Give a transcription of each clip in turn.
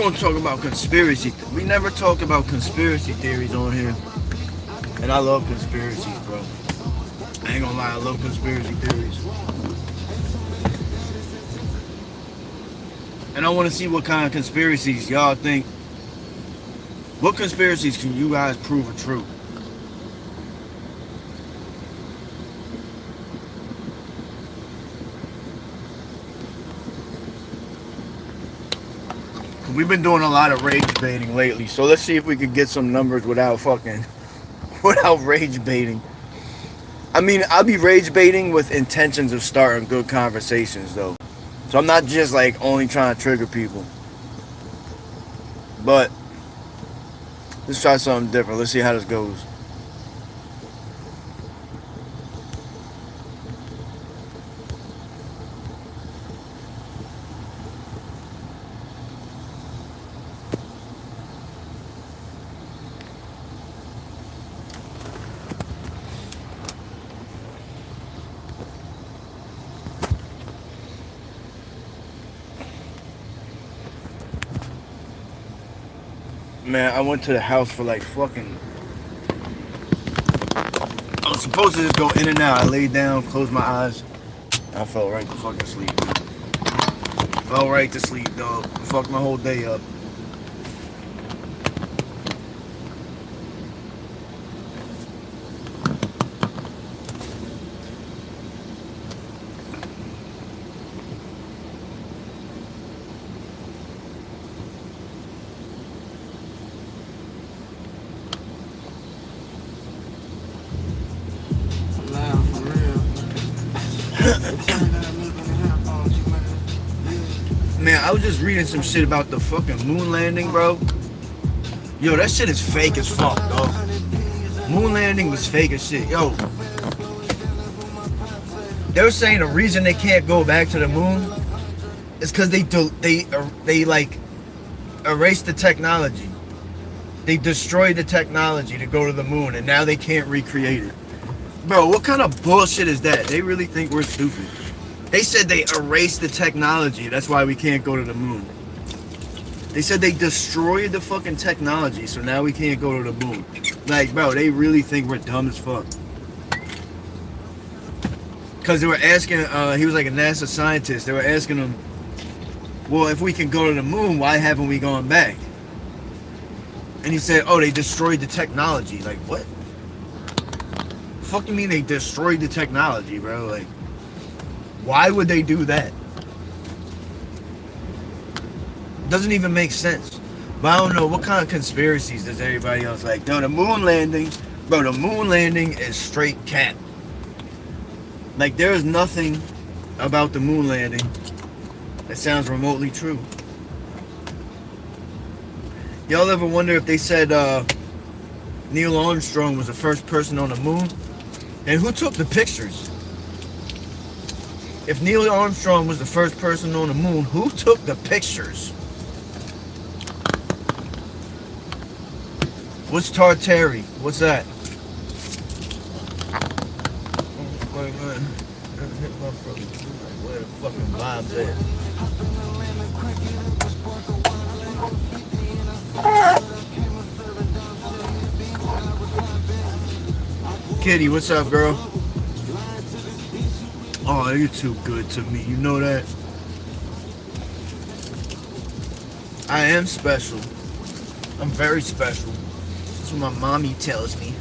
gonna talk about conspiracy. We never talk about conspiracy theories on here, and I love conspiracies, bro. I ain't gonna lie, I love conspiracy theories, and I want to see what kind of conspiracies y'all think. What conspiracies can you guys prove are true? We've been doing a lot of rage baiting lately, so let's see if we could get some numbers without rage baiting. I mean, I'll be rage baiting with intentions of starting good conversations, though. So I'm not just like only trying to trigger people. But let's try something different. Let's see how this goes. Man, I went to the house for like fucking. I was supposed to just go in and out. I laid down, closed my eyes. I fell right to fucking sleep. Fell right to sleep, dog. Fucked my whole day up. Man, I was just reading some shit about the fucking moon landing, bro. Yo, that shit is fake as fuck, dog. Moon landing was fake as shit. Yo, they were saying the reason they can't go back to the moon is because they like erased the technology. They destroyed the technology to go to the moon, and now they can't recreate it. Bro, what kind of bullshit is that? They really think we're stupid. They said they erased the technology. That's why we can't go to the moon. They said they destroyed the fucking technology, so now we can't go to the moon. Like, bro, they really think we're dumb as fuck. Because they were asking, he was like a NASA scientist. They were asking him, well, if we can go to the moon, why haven't we gone back? And he said, oh, they destroyed the technology. Like, what? Fuck you mean they destroyed the technology, bro? Like, why would they do that? Doesn't even make sense. But I don't know, what kind of conspiracies does everybody else like? No, the moon landing, bro, the moon landing is straight cap. Like, there is nothing about the moon landing that sounds remotely true. Y'all ever wonder if they said Neil Armstrong was the first person on the moon? And who took the pictures? If Neil Armstrong was the first person on the moon, who took the pictures? What's Tartary? What's that? Wait, man. Where the fucking vibes at? Kitty, what's up, girl? Oh, you're too good to me. You know that? I am special. I'm very special. That's what my mommy tells me.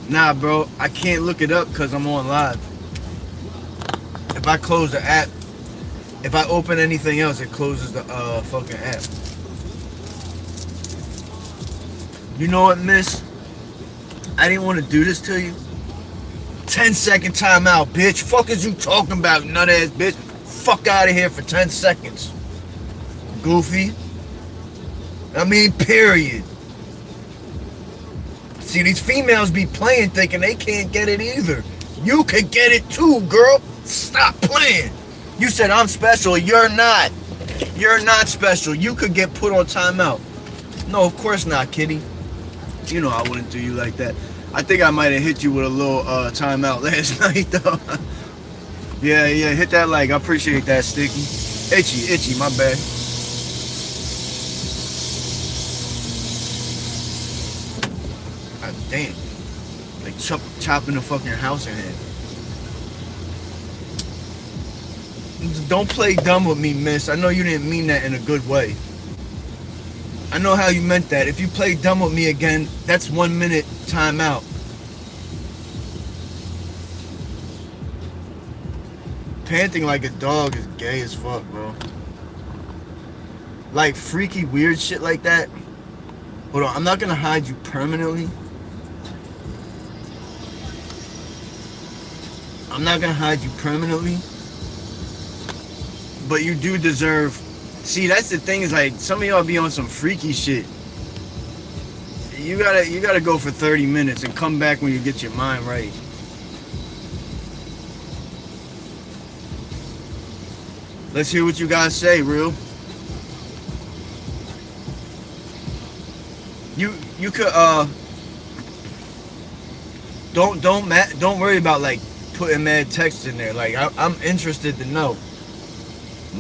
Nah, bro. I can't look it up because I'm on live. If I close the app, if I open anything else, it closes the fucking app. You know what, miss? I didn't want to do this to you. 10-second timeout, bitch. Fuck is you talking about, nut ass bitch? Fuck out of here for 10 seconds. Goofy. I mean, period. See, these females be playing thinking they can't get it either. You can get it too, girl. Stop playing. You said I'm special. You're not. You're not special. You could get put on timeout. No, of course not, kitty. You know I wouldn't do you like that. I think I might have hit you with a little timeout last night, though. Yeah, hit that like. I appreciate that, Sticky. Itchy, my bad. Damn. Like chopping the fucking house in half. Don't play dumb with me, miss. I know you didn't mean that in a good way. I know how you meant that. If you play dumb with me again, that's 1 minute timeout. Panting like a dog is gay as fuck, bro. Like freaky weird shit like that. Hold on, I'm not gonna hide you permanently. I'm not gonna hide you permanently. But you do deserve. See, that's the thing, is like some of y'all be on some freaky shit. You gotta go for 30 minutes and come back when you get your mind right. Let's hear what you guys say, real. You could don't worry about like putting mad text in there. Like I'm interested to know.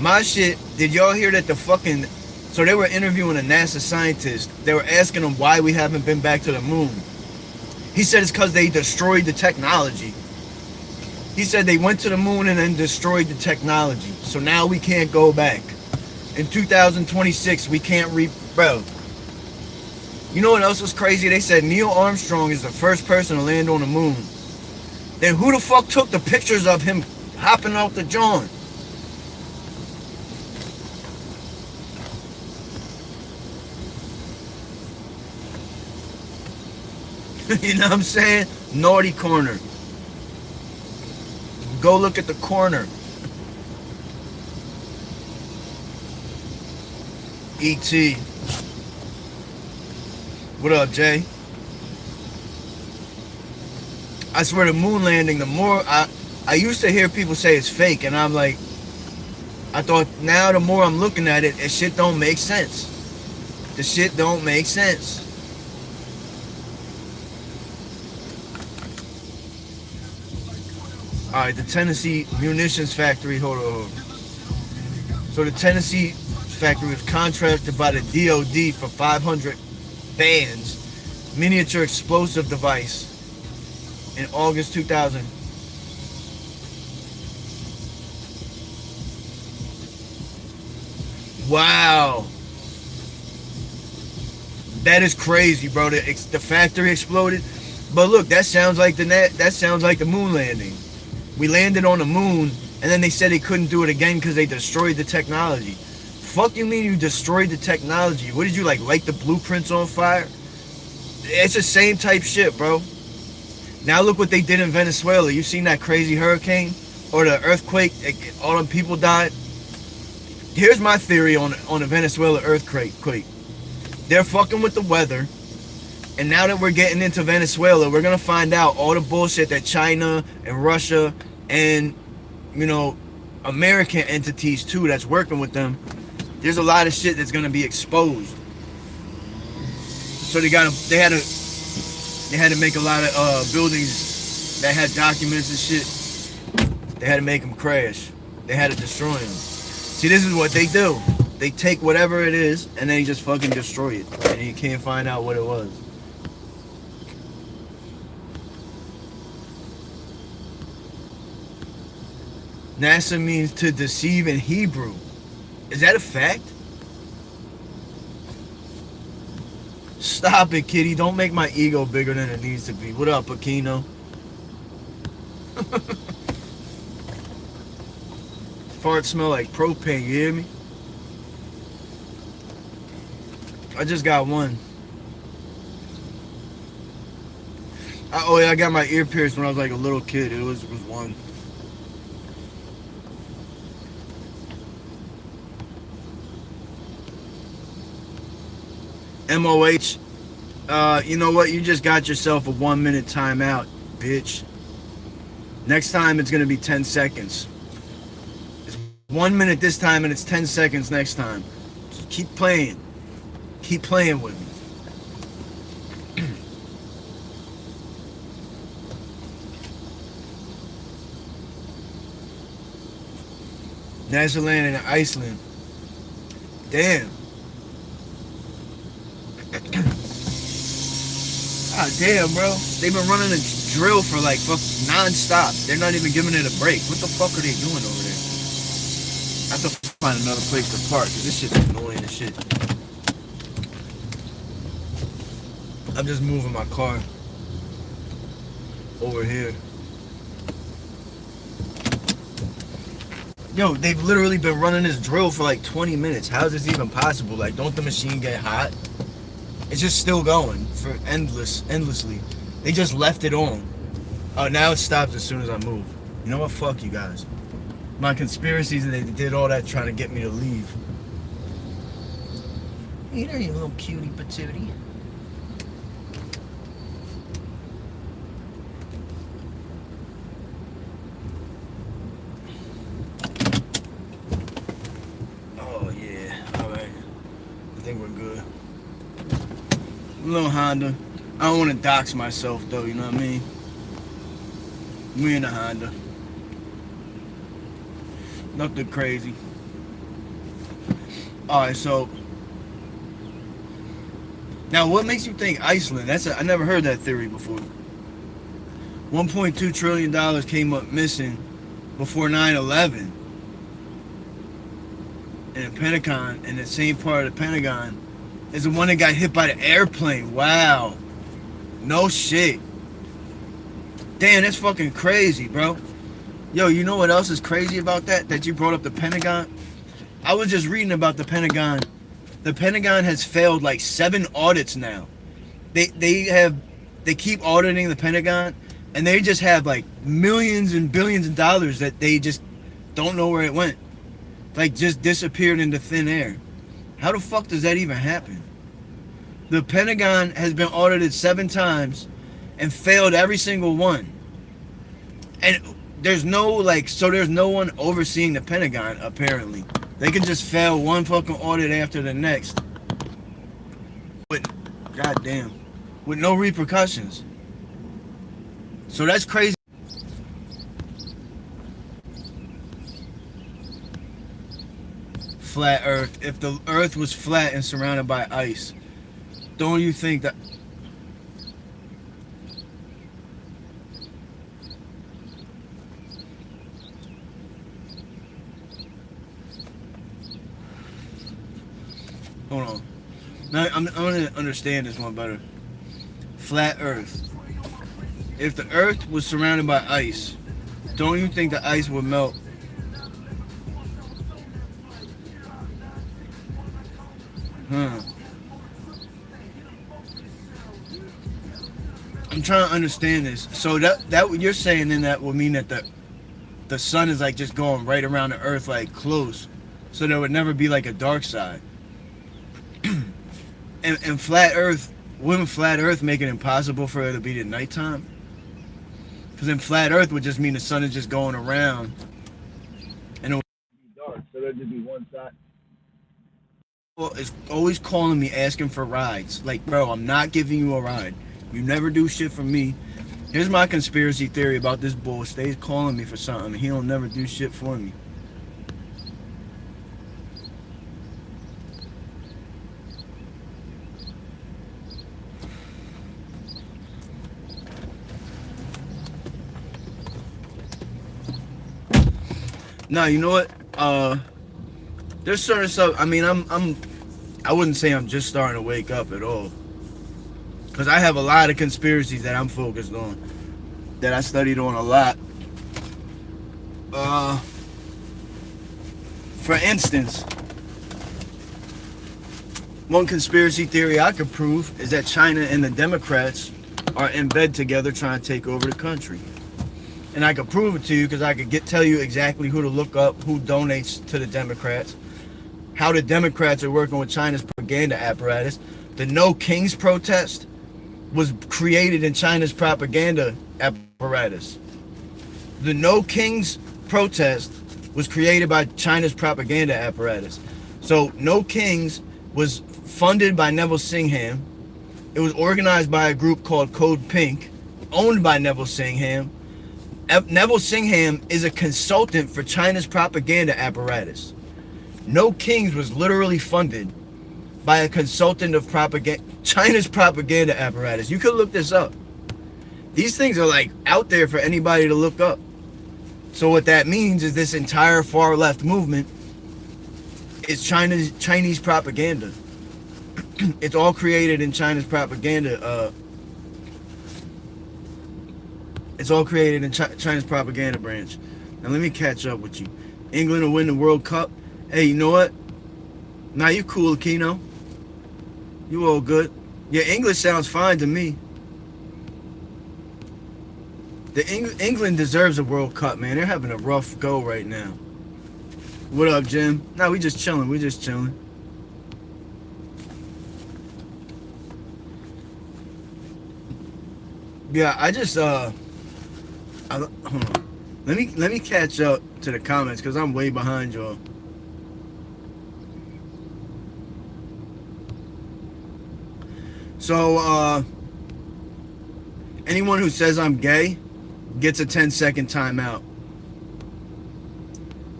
My shit, did y'all hear that the fucking, so they were interviewing a NASA scientist. They were asking him why we haven't been back to the moon. He said it's because they destroyed the technology. He said they went to the moon and then destroyed the technology. So now we can't go back. In 2026, we can't bro. You know what else was crazy? They said Neil Armstrong is the first person to land on the moon. Then who the fuck took the pictures of him hopping out the joint? You know what I'm saying? Naughty corner. Go look at the corner. E.T. What up, Jay? I swear the moon landing, the more I used to hear people say it's fake, and I'm like, I thought now the more I'm looking at it, shit don't make sense. The shit don't make sense. Alright, the Tennessee munitions factory, hold on. So the Tennessee factory was contracted by the DOD for 500 bands, miniature explosive device, in August 2000. Wow. That is crazy, bro. The factory exploded. But look, that sounds like the moon landing. We landed on the moon, and then they said they couldn't do it again because they destroyed the technology. Fuck you mean you destroyed the technology? What did you like light the blueprints on fire? It's the same type shit, bro. Now look what they did in Venezuela. You seen that crazy hurricane or the earthquake? All them people died. Here's my theory on the Venezuela earthquake. They're fucking with the weather. And now that we're getting into Venezuela, we're going to find out all the bullshit that China and Russia and, you know, American entities too that's working with them. There's a lot of shit that's going to be exposed. So they had to make a lot of buildings that had documents and shit. They had to make them crash. They had to destroy them. See, this is what they do. They take whatever it is and they just fucking destroy it. And you can't find out what it was. NASA means to deceive in Hebrew. Is that a fact? Stop it, kitty. Don't make my ego bigger than it needs to be. What up, Aquino? Farts smell like propane, you hear me? I just got one. Oh yeah, I got my ear pierced when I was like a little kid. It was one. MOH, you know what? You just got yourself a 1 minute timeout, bitch. Next time it's gonna be 10 seconds. It's 1 minute this time and it's 10 seconds next time. Just keep playing. Keep playing with me. NASA landing in Iceland. Damn. God damn, bro. They've been running a drill for like non-stop. They're not even giving it a break. What the fuck are they doing over there? I have to find another place to park because this shit's annoying as shit. I'm just moving my car over here. Yo, they've literally been running this drill for like 20 minutes. How is this even possible? Like, don't the machine get hot? It's just still going for endlessly. They just left it on. Oh, now it stops as soon as I move. You know what? Fuck you guys. My conspiracies, they did all that trying to get me to leave. Hey there, you little cutie patootie. Oh yeah, alright. I think we're good. Little Honda. I don't want to dox myself though, you know what I mean? We in a Honda. Nothing crazy. Alright, so now what makes you think Iceland? I never heard that theory before. $1.2 trillion came up missing before 9/11. And the Pentagon, and the same part of the Pentagon is the one that got hit by the airplane. Wow. No shit. Damn, that's fucking crazy, bro. Yo, you know what else is crazy about that? That you brought up the Pentagon? I was just reading about the Pentagon. The Pentagon has failed like 7 audits now. They keep auditing the Pentagon, and they just have like millions and billions of dollars that they just don't know where it went. Like just disappeared into thin air. How the fuck does that even happen? The Pentagon has been audited 7 times and failed every single one. And there's no there's no one overseeing the Pentagon apparently. They can just fail one fucking audit after the next. But goddamn, with no repercussions. So that's crazy. Flat Earth. If the Earth was flat and surrounded by ice, don't you think that? Hold on. Now I'm gonna understand this one better. Flat Earth. If the Earth was surrounded by ice, don't you think the ice would melt? I'm trying to understand this. So that what you're saying, then that would mean that the sun is like just going right around the Earth, like close, so there would never be like a dark side. and flat Earth, wouldn't flat Earth make it impossible for it to be at nighttime? Because then flat Earth would just mean the sun is just going around, and it would be dark, so there'd just be one side. Well, it's always calling me asking for rides. Like, bro, I'm not giving you a ride. You never do shit for me. Here's my conspiracy theory about this bull. Stays calling me for something. He don't never do shit for me. No, you know what? There's certain stuff. I mean, I wouldn't say I'm just starting to wake up at all, because I have a lot of conspiracies that I'm focused on, that I studied on a lot. For instance, one conspiracy theory I could prove is that China and the Democrats are in bed together trying to take over the country. And I could prove it to you because I could tell you exactly who to look up, who donates to the Democrats, how the Democrats are working with China's propaganda apparatus. The No Kings protest was created in China's propaganda apparatus. The No Kings protest was created by China's propaganda apparatus. So No Kings was funded by Neville Singham. It was organized by a group called Code Pink, owned by Neville Singham. Neville Singham is a consultant for China's propaganda apparatus. No Kings was literally funded by a consultant of propaganda, China's propaganda apparatus. You could look this up. These things are like out there for anybody to look up. So what that means is this entire far left movement is Chinese propaganda. It's all created in China's propaganda. It's all created in China's propaganda branch. Now let me catch up with you. England will win the World Cup. Hey, you know what? Now you cool, Kino. You all good. Your English sounds fine to me. England deserves a World Cup, man. They're having a rough go right now. What up, Jim? No, we just chilling. We just chilling. Yeah, I just hold on. Let me catch up to the comments because I'm way behind y'all. So anyone who says I'm gay gets a 10-second timeout.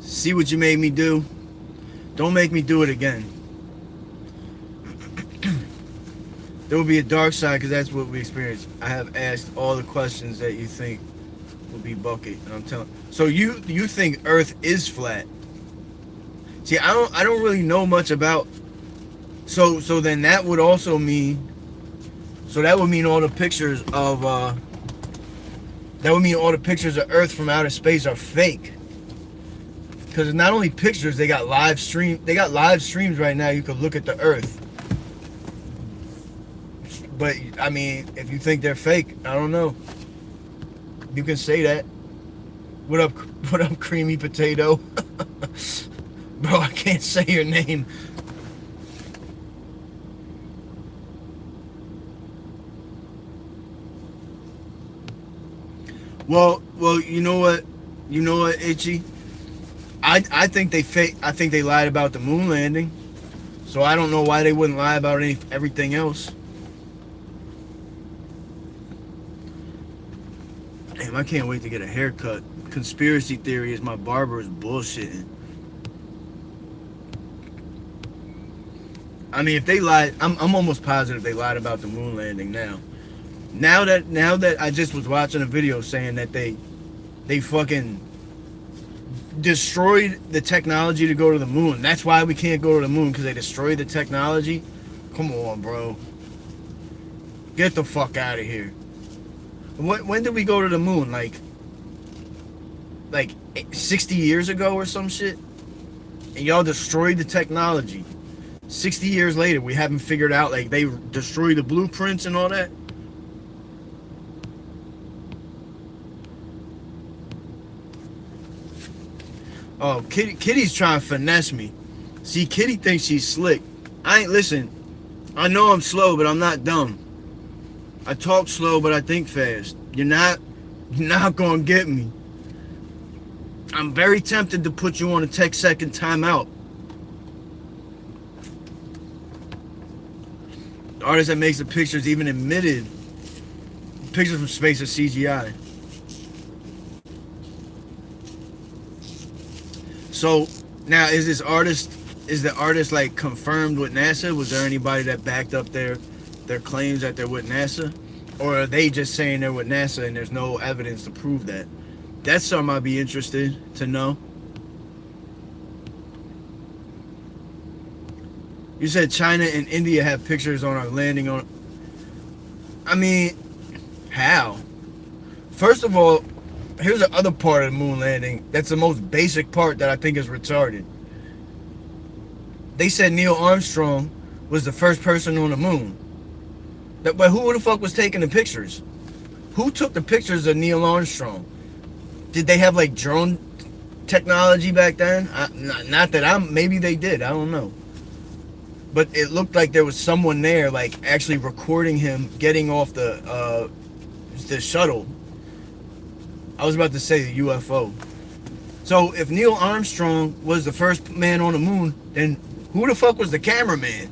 See what you made me do? Don't make me do it again. There will be a dark side because that's what we experience. I have asked all the questions that you think will be bucket, and I'm telling. So you think Earth is flat? See, I don't really know much about. So then that would also mean. So that would mean all the pictures of. That would mean all the pictures of Earth from outer space are fake. Because it's not only pictures, they got live stream. They got live streams right now. You could look at the Earth. But I mean, if you think they're fake, I don't know. You can say that. What up, creamy potato? Bro, I can't say your name. Well, you know what, Itchy? I think they fake. I think they lied about the moon landing. So I don't know why they wouldn't lie about everything else. Damn, I can't wait to get a haircut. Conspiracy theory is my barber is bullshitting. I mean, if they lied, I'm almost positive they lied about the moon landing now. Now that I just was watching a video saying that they fucking destroyed the technology to go to the moon. That's why we can't go to the moon, because they destroyed the technology. Come on, bro. Get the fuck out of here. When did we go to the moon? Like 60 years ago or some shit? And y'all destroyed the technology. 60 years later, we haven't figured out, like, they destroyed the blueprints and all that. Oh, Kitty's trying to finesse me. See, Kitty thinks she's slick. Listen, I know I'm slow, but I'm not dumb. I talk slow, but I think fast. You're not gonna get me. I'm very tempted to put you on a 10-second timeout. The artist that makes the pictures even admitted pictures from space are CGI. So now, is the artist like confirmed with NASA? Was there anybody that backed up their claims that they're with NASA? Or are they just saying they're with NASA and there's no evidence to prove that? That's something I'd be interested to know. You said China and India have pictures on our landing on. I mean, how? First of all, here's the other part of the moon landing. That's the most basic part that I think is retarded. They said Neil Armstrong was the first person on the moon. But who the fuck was taking the pictures? Who took the pictures of Neil Armstrong? Did they have like drone technology back then? Not that maybe they did. I don't know. But it looked like there was someone there, like actually recording him getting off the shuttle. I was about to say the UFO. So if Neil Armstrong was the first man on the moon, then who the fuck was the cameraman?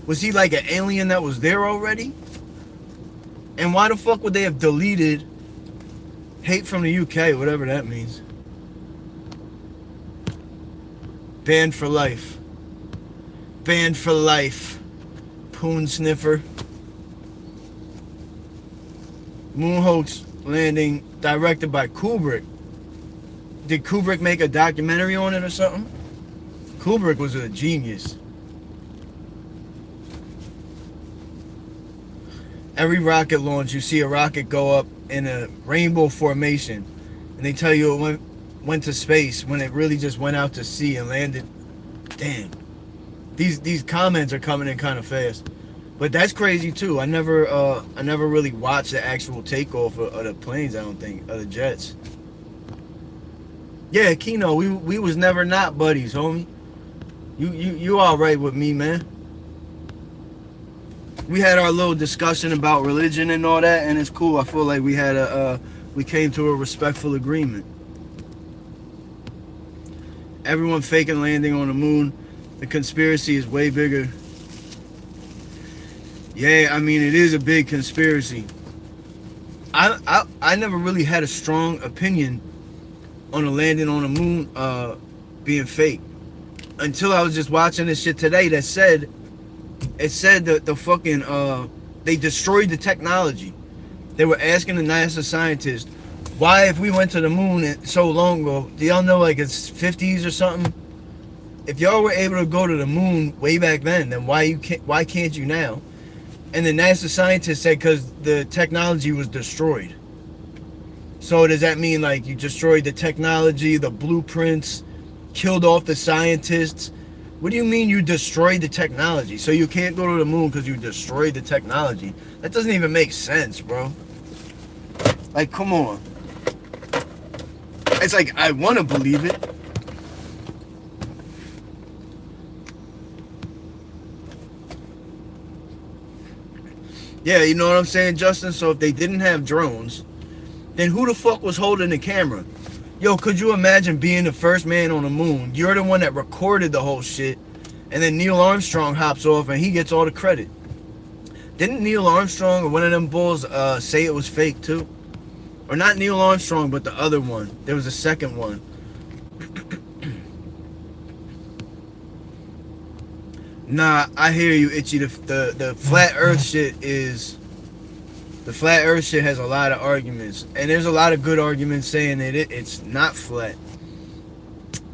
Was he like an alien that was there already? And why the fuck would they have deleted hate from the UK, whatever that means? Banned for life. Banned for life. Poon sniffer. Moon hoax landing directed by Kubrick. Did Kubrick make a documentary on it or something? Kubrick was a genius. Every rocket launch, you see a rocket go up in a rainbow formation, and they tell you it went to space when it really just went out to sea and landed. Damn. These comments are coming in kind of fast, but that's crazy too. I never really watched the actual takeoff of the planes. I don't think, of the jets. Yeah, Kino, we was never not buddies, homie. You all right with me, man? We had our little discussion about religion and all that, and it's cool. I feel like we came to a respectful agreement. Everyone faking landing on the moon. The conspiracy is way bigger. Yeah, I mean, it is a big conspiracy. I never really had a strong opinion on the landing on the moon being fake until I was just watching this shit today that said that the fucking they destroyed the technology. They were asking the NASA scientists, why, if we went to the moon so long ago, do y'all know, like, it's 50s or something? If y'all were able to go to the moon way back then why can't you now? And the NASA scientists said because the technology was destroyed. So does that mean, like, you destroyed the technology, the blueprints, killed off the scientists? What do you mean you destroyed the technology? So you can't go to the moon because you destroyed the technology? That doesn't even make sense, bro. Like, come on. It's like, I want to believe it. Yeah, you know what I'm saying, Justin? So if they didn't have drones, then who the fuck was holding the camera? Yo, could you imagine being the first man on the moon? You're the one that recorded the whole shit, and then Neil Armstrong hops off and he gets all the credit. Didn't Neil Armstrong or one of them bulls say it was fake too? Or not Neil Armstrong, but the other one. There was a second one. Nah, I hear you, Itchy. The flat earth shit is... The flat earth shit has a lot of arguments. And there's a lot of good arguments saying that it's not flat.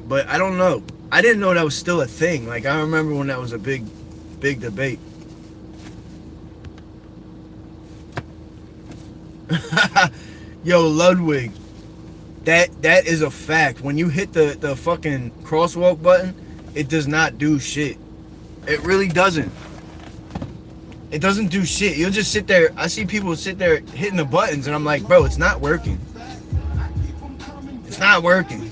But I don't know. I didn't know that was still a thing. Like, I remember when that was a big debate. Yo, Ludwig. That is a fact. When you hit the fucking crosswalk button, it does not do shit. It really doesn't. It doesn't do shit. You'll just sit there. I see people sit there hitting the buttons, and I'm like, bro, it's not working. It's not working.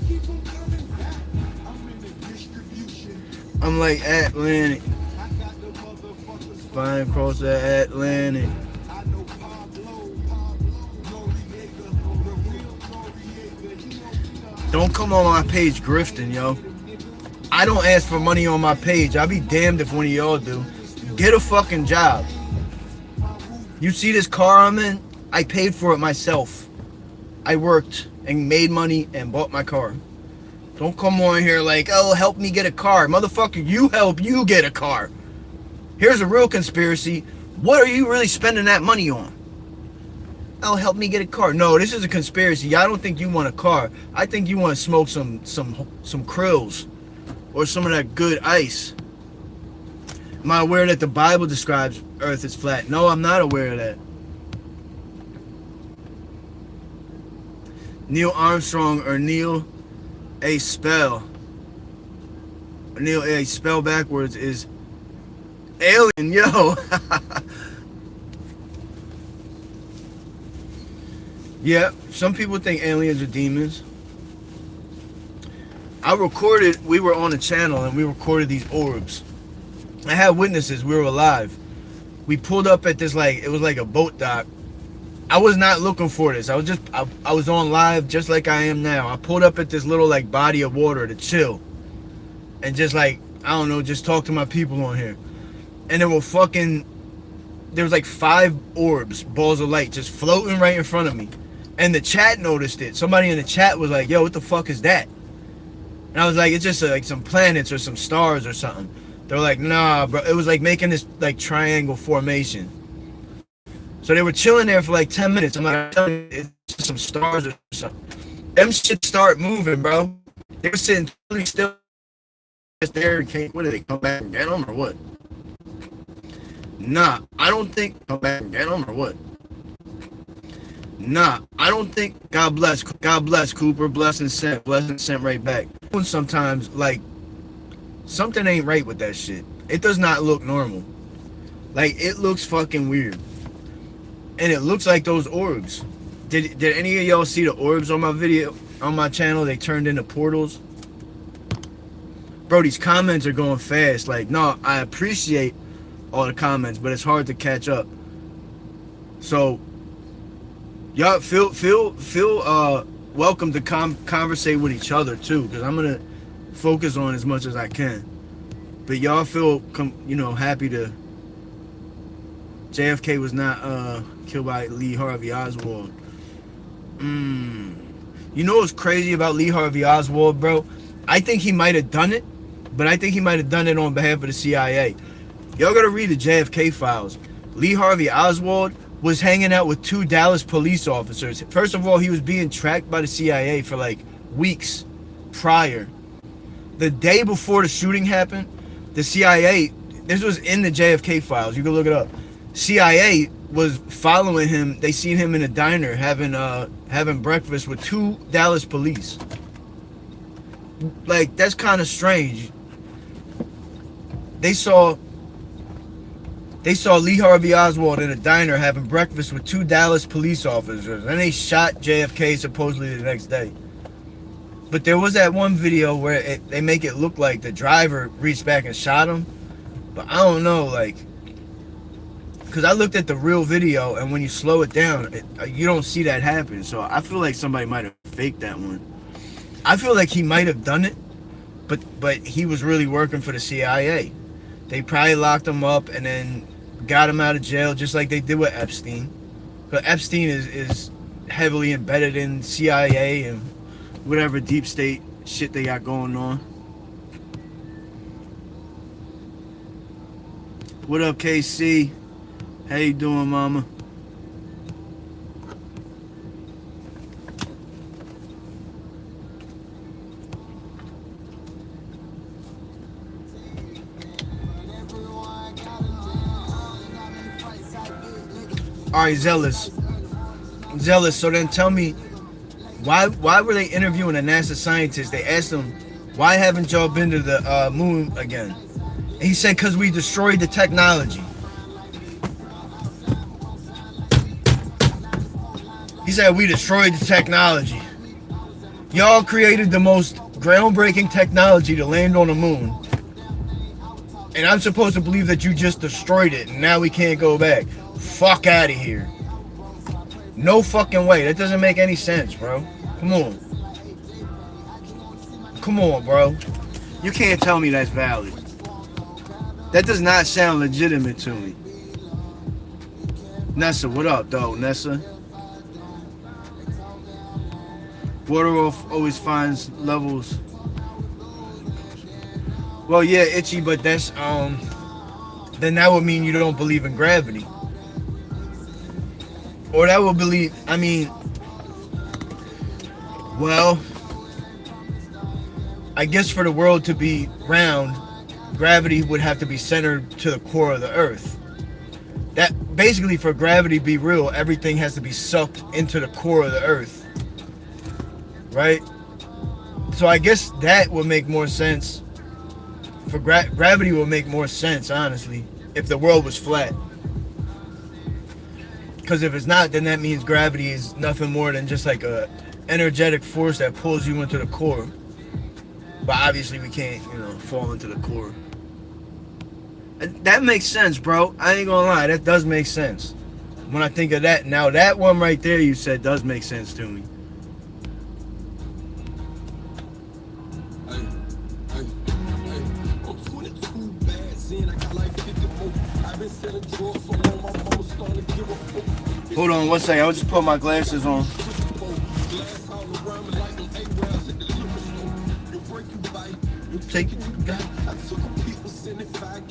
I'm like, Atlantic. Flying across the Atlantic. Don't come on my page grifting, yo. I don't ask for money on my page. I'll be damned if one of y'all do. Get a fucking job. You see this car I'm in? I paid for it myself. I worked and made money and bought my car. Don't come on here like, oh, help me get a car. Motherfucker, you help you get a car. Here's a real conspiracy. What are you really spending that money on? Oh, help me get a car. No, this is a conspiracy. I don't think you want a car. I think you want to smoke some krills or some of that good ice. Am I aware that the Bible describes Earth as flat? No, I'm not aware of that. Neil Armstrong or Neil A. Spell. Neil A. Spell backwards is alien, yo. Yeah, some people think aliens are demons. We were on a channel and we recorded these orbs. I had witnesses, we were alive. We pulled up at this, like, it was like a boat dock. I was not looking for this. I was on live just like I am now. I pulled up at this little, like, body of water to chill. And just, like, I don't know, just talk to my people on here. And there was like 5 orbs, balls of light, just floating right in front of me. And the chat noticed it. Somebody in the chat was like, yo, what the fuck is that? And I was like, it's just like some planets or some stars or something. They're like, nah, bro. It was like making this like triangle formation. So they were chilling there for like 10 minutes. I'm like, it's just some stars or something. Them shit start moving, bro. They were sitting totally still. Just there. What did they come back and get them or what? Nah, I don't think come back and get them or what? Nah, I don't think. God bless Cooper. Blessing sent right back. Sometimes like something ain't right with that shit. It does not look normal. Like it looks fucking weird. And it looks like those orbs. Did any of y'all see the orbs on my video on my channel? They turned into portals. Bro, these comments are going fast. Like, no, I appreciate all the comments, but it's hard to catch up. So y'all feel welcome to conversate with each other too, because I'm gonna focus on as much as I can. But y'all feel happy to JFK was not killed by Lee Harvey Oswald. You know what's crazy about Lee Harvey Oswald, bro? I think he might have done it, but I think he might have done it on behalf of the CIA. Y'all gotta read the JFK files. Lee Harvey Oswald was hanging out with 2 Dallas police officers. First of all, he was being tracked by the CIA for like weeks prior. The day before the shooting happened, the CIA, this was in the JFK files, you can look it up. CIA was following him. They seen him in a diner having breakfast with 2 Dallas police. Like, that's kind of strange. They saw Lee Harvey Oswald in a diner having breakfast with 2 Dallas police officers, and they shot JFK supposedly the next day. But there was that one video where they make it look like the driver reached back and shot him. But I don't know, like, because I looked at the real video, and when you slow it down, you don't see that happen. So I feel like somebody might have faked that one. I feel like he might have done it, but he was really working for the CIA. They probably locked him up and then got him out of jail, just like they did with Epstein. But Epstein is heavily embedded in CIA and whatever deep state shit they got going on. What up, KC? How you doing, mama? All right, Zealous. So then tell me, why were they interviewing a NASA scientist? They asked him, why haven't y'all been to the moon again? And he said, because we destroyed the technology. He said, we destroyed the technology. Y'all created the most groundbreaking technology to land on the moon. And I'm supposed to believe that you just destroyed it and now we can't go back. Fuck out of here. No fucking way. That doesn't make any sense, bro. Come on. Come on, bro. You can't tell me that's valid. That does not sound legitimate to me. Nessa, what up, though, Nessa? Water always finds levels. Well, yeah, Itchy, but that's, then that would mean you don't believe in gravity. Or that would believe, I mean, well, I guess for the world to be round, gravity would have to be centered to the core of the earth. That, basically, for gravity to be real, everything has to be sucked into the core of the earth. Right? So I guess that would make more sense. For gravity would make more sense, honestly, if the world was flat. Because if it's not, then that means gravity is nothing more than just like a energetic force that pulls you into the core. But obviously we can't, fall into the core. And that makes sense, bro. I ain't gonna lie, that does make sense. When I think of that, now that one right there you said does make sense to me. Hold on one second, I'll just put my glasses on. Take it. 75.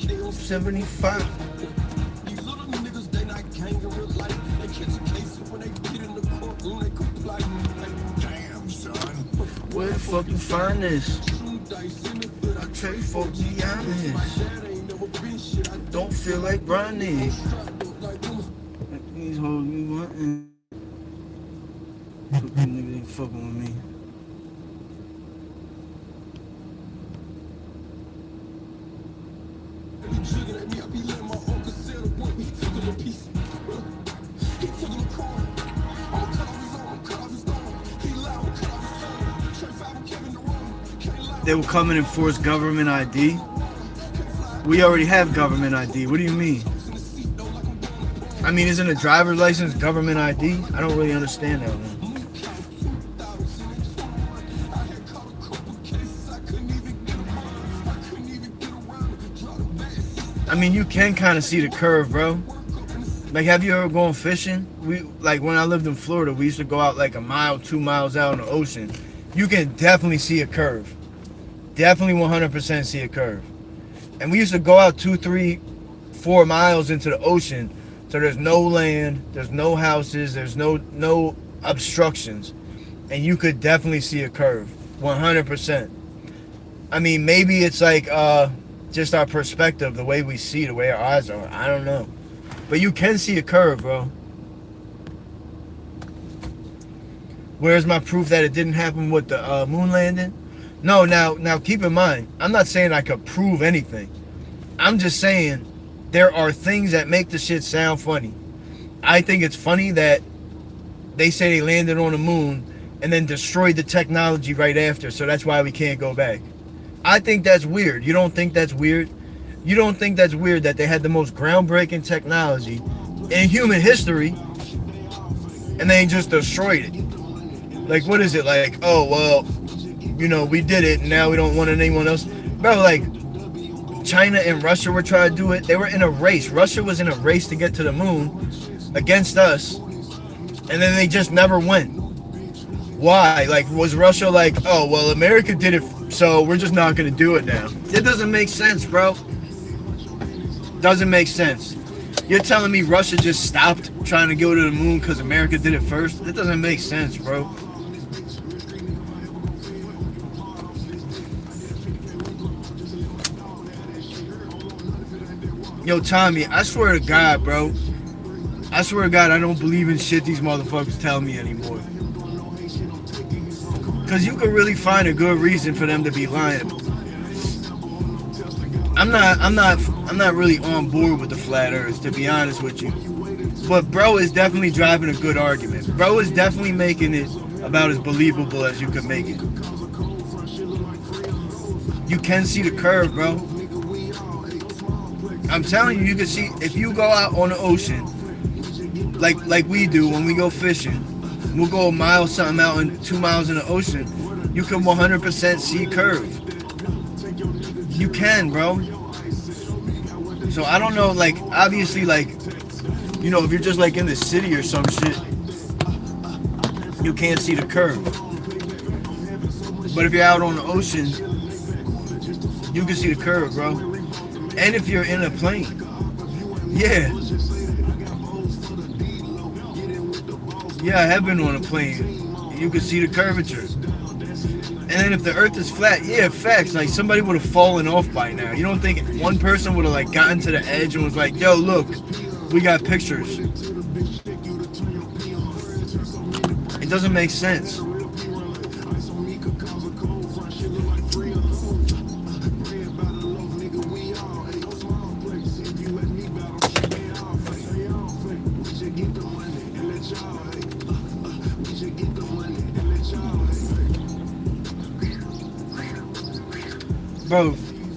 These little niggas, they not gang in real life. They catch a case when they get in the courtroom, they comply. Damn, son. Where the fuck you find this? I trade for be honest. Don't feel like Ronnie. These hoes be wanting. These niggas ain't fucking with me. They will come and enforce government ID. We already have government ID. What do you mean? I mean, isn't a driver's license government ID? I don't really understand that one. I mean, you can kind of see the curve, bro. Like, have you ever gone fishing? Like, when I lived in Florida, we used to go out like a mile, 2 miles out in the ocean. You can definitely see a curve. Definitely 100% see a curve. And we used to go out 2, 3, 4 miles into the ocean, so there's no land, there's no houses, there's no obstructions, and you could definitely see a curve, 100%. I mean, maybe it's like just our perspective, the way we see, the way our eyes are. I don't know, but you can see a curve, bro. Where's my proof that it didn't happen with the moon landing? No, now keep in mind, I'm not saying I could prove anything. I'm just saying there are things that make the shit sound funny. I think it's funny that they say they landed on the moon and then destroyed the technology right after, so that's why we can't go back. I think that's weird. You don't think that's weird? You don't think that's weird that they had the most groundbreaking technology in human history and they just destroyed it? Like, what is it? Like, oh, well, you know, we did it and now we don't want anyone else. Bro, like, China and Russia were trying to do it. They were in a race. Russia was in a race to get to the moon against us, and then they just never went. Why? Like, was Russia like, oh, well, America did it, so we're just not going to do it now? It doesn't make sense, bro. Doesn't make sense. You're telling me Russia just stopped trying to go to the moon because America did it first? It doesn't make sense, bro. Yo, Tommy, I swear to God, bro. I swear to God, I don't believe in shit these motherfuckers tell me anymore. Because you could really find a good reason for them to be lying. I'm not really on board with the flat earth, to be honest with you. But bro is definitely driving a good argument. Bro is definitely making it about as believable as you can make it. You can see the curve, bro. I'm telling you, you can see, if you go out on the ocean, like we do when we go fishing, we'll go a mile something out and 2 miles in the ocean, you can 100% see curve. You can, bro. So I don't know, like, obviously, like, you know, if you're just like in the city or some shit, you can't see the curve. But if you're out on the ocean, you can see the curve, bro. And if you're in a plane, yeah. Yeah, I have been on a plane. You can see the curvature. And then if the earth is flat, yeah, facts. Like, somebody would have fallen off by now. You don't think one person would have, like, gotten to the edge and was like, yo, look, we got pictures. It doesn't make sense.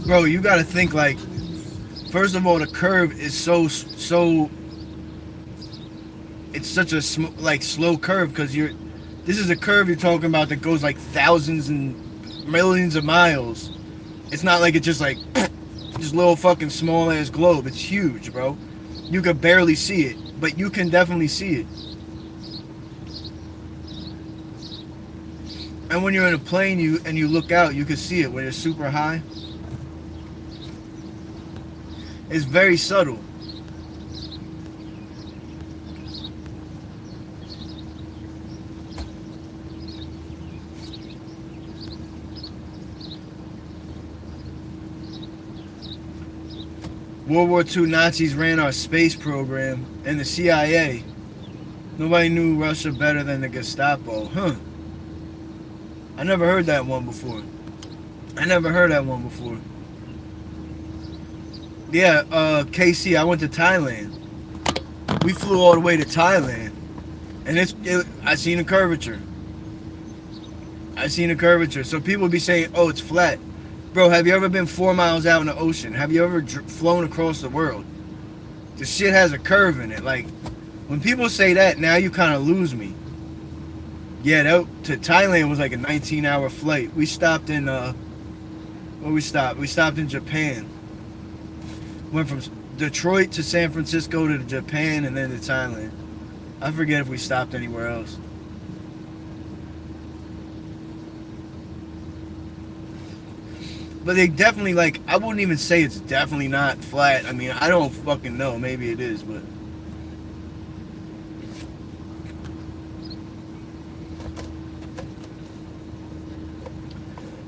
Bro, you gotta think, like, first of all, the curve is so it's such a slow curve, because this is a curve you're talking about that goes like thousands and millions of miles. It's not like it's just like this little fucking small ass globe. It's huge, bro. You could barely see it, but you can definitely see it. And when you're in a plane, you look out, you can see it when it's super high. It's very subtle. World War II Nazis ran our space program and the CIA. Nobody knew Russia better than the Gestapo. Huh. I never heard that one before. Yeah, KC, I went to Thailand. We flew all the way to Thailand. And I seen a curvature. So people be saying, oh, it's flat. Bro, have you ever been 4 miles out in the ocean? Have you ever flown across the world? The shit has a curve in it. Like, when people say that, now you kind of lose me. Yeah, to Thailand was like a 19-hour flight. We stopped in, where we stopped? We stopped in Japan. Went from Detroit to San Francisco to Japan and then to Thailand. I forget if we stopped anywhere else. But they definitely, like, I wouldn't even say it's definitely not flat. I mean, I don't fucking know. Maybe it is, but...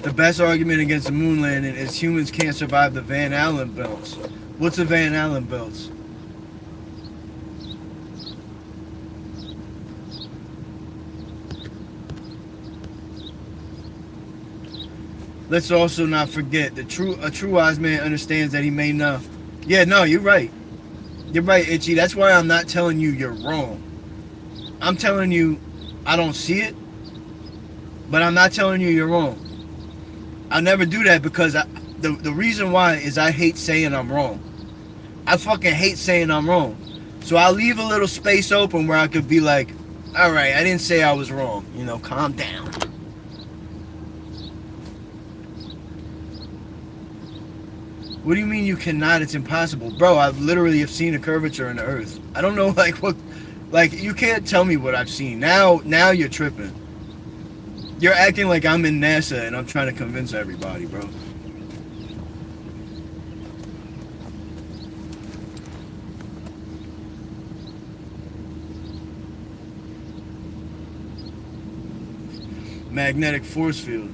The best argument against the moon landing is humans can't survive the Van Allen belts. What's the Van Allen belts? Let's also not forget a true wise man understands that he may know. Yeah, no, you're right. You're right, Itchy. That's why I'm not telling you you're wrong. I'm telling you I don't see it, but I'm not telling you you're wrong. I'll never do that because the reason why is I hate saying I'm wrong. I fucking hate saying I'm wrong. So I'll leave a little space open where I could be like, all right, I didn't say I was wrong. You know, calm down. What do you mean you cannot? It's impossible. Bro, I literally have seen a curvature in the earth. I don't know, like, what... Like, you can't tell me what I've seen. Now you're tripping. You're acting like I'm in NASA and I'm trying to convince everybody, bro. Magnetic force field.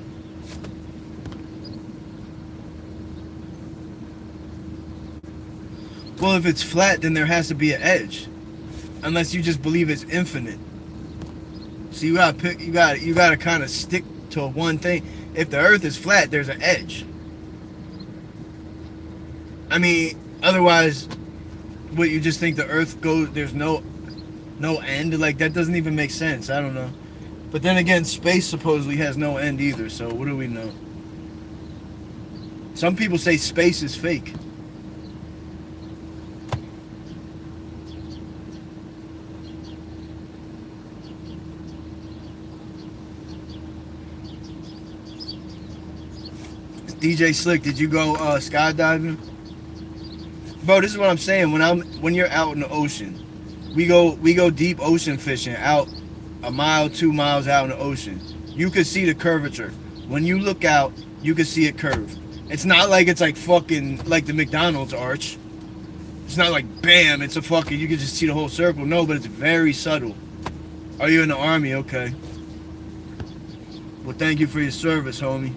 Well, if it's flat, then there has to be an edge, unless you just believe it's infinite. So you gotta kind of stick to one thing. If the Earth is flat, there's an edge. I mean, otherwise, what, you just think the Earth goes? There's no end. Like, that doesn't even make sense. I don't know. But then again, space supposedly has no end either. So what do we know? Some people say space is fake. DJ Slick, did you go skydiving? Bro, this is what I'm saying. When you're out in the ocean, we go deep ocean fishing out a mile, 2 miles out in the ocean. You could see the curvature. When you look out, you can see it curve. It's not like it's like fucking like the McDonald's arch. It's not like bam, it's a fucking, you can just see the whole circle. No, but it's very subtle. Are you in the Army? Okay. Well, thank you for your service, homie.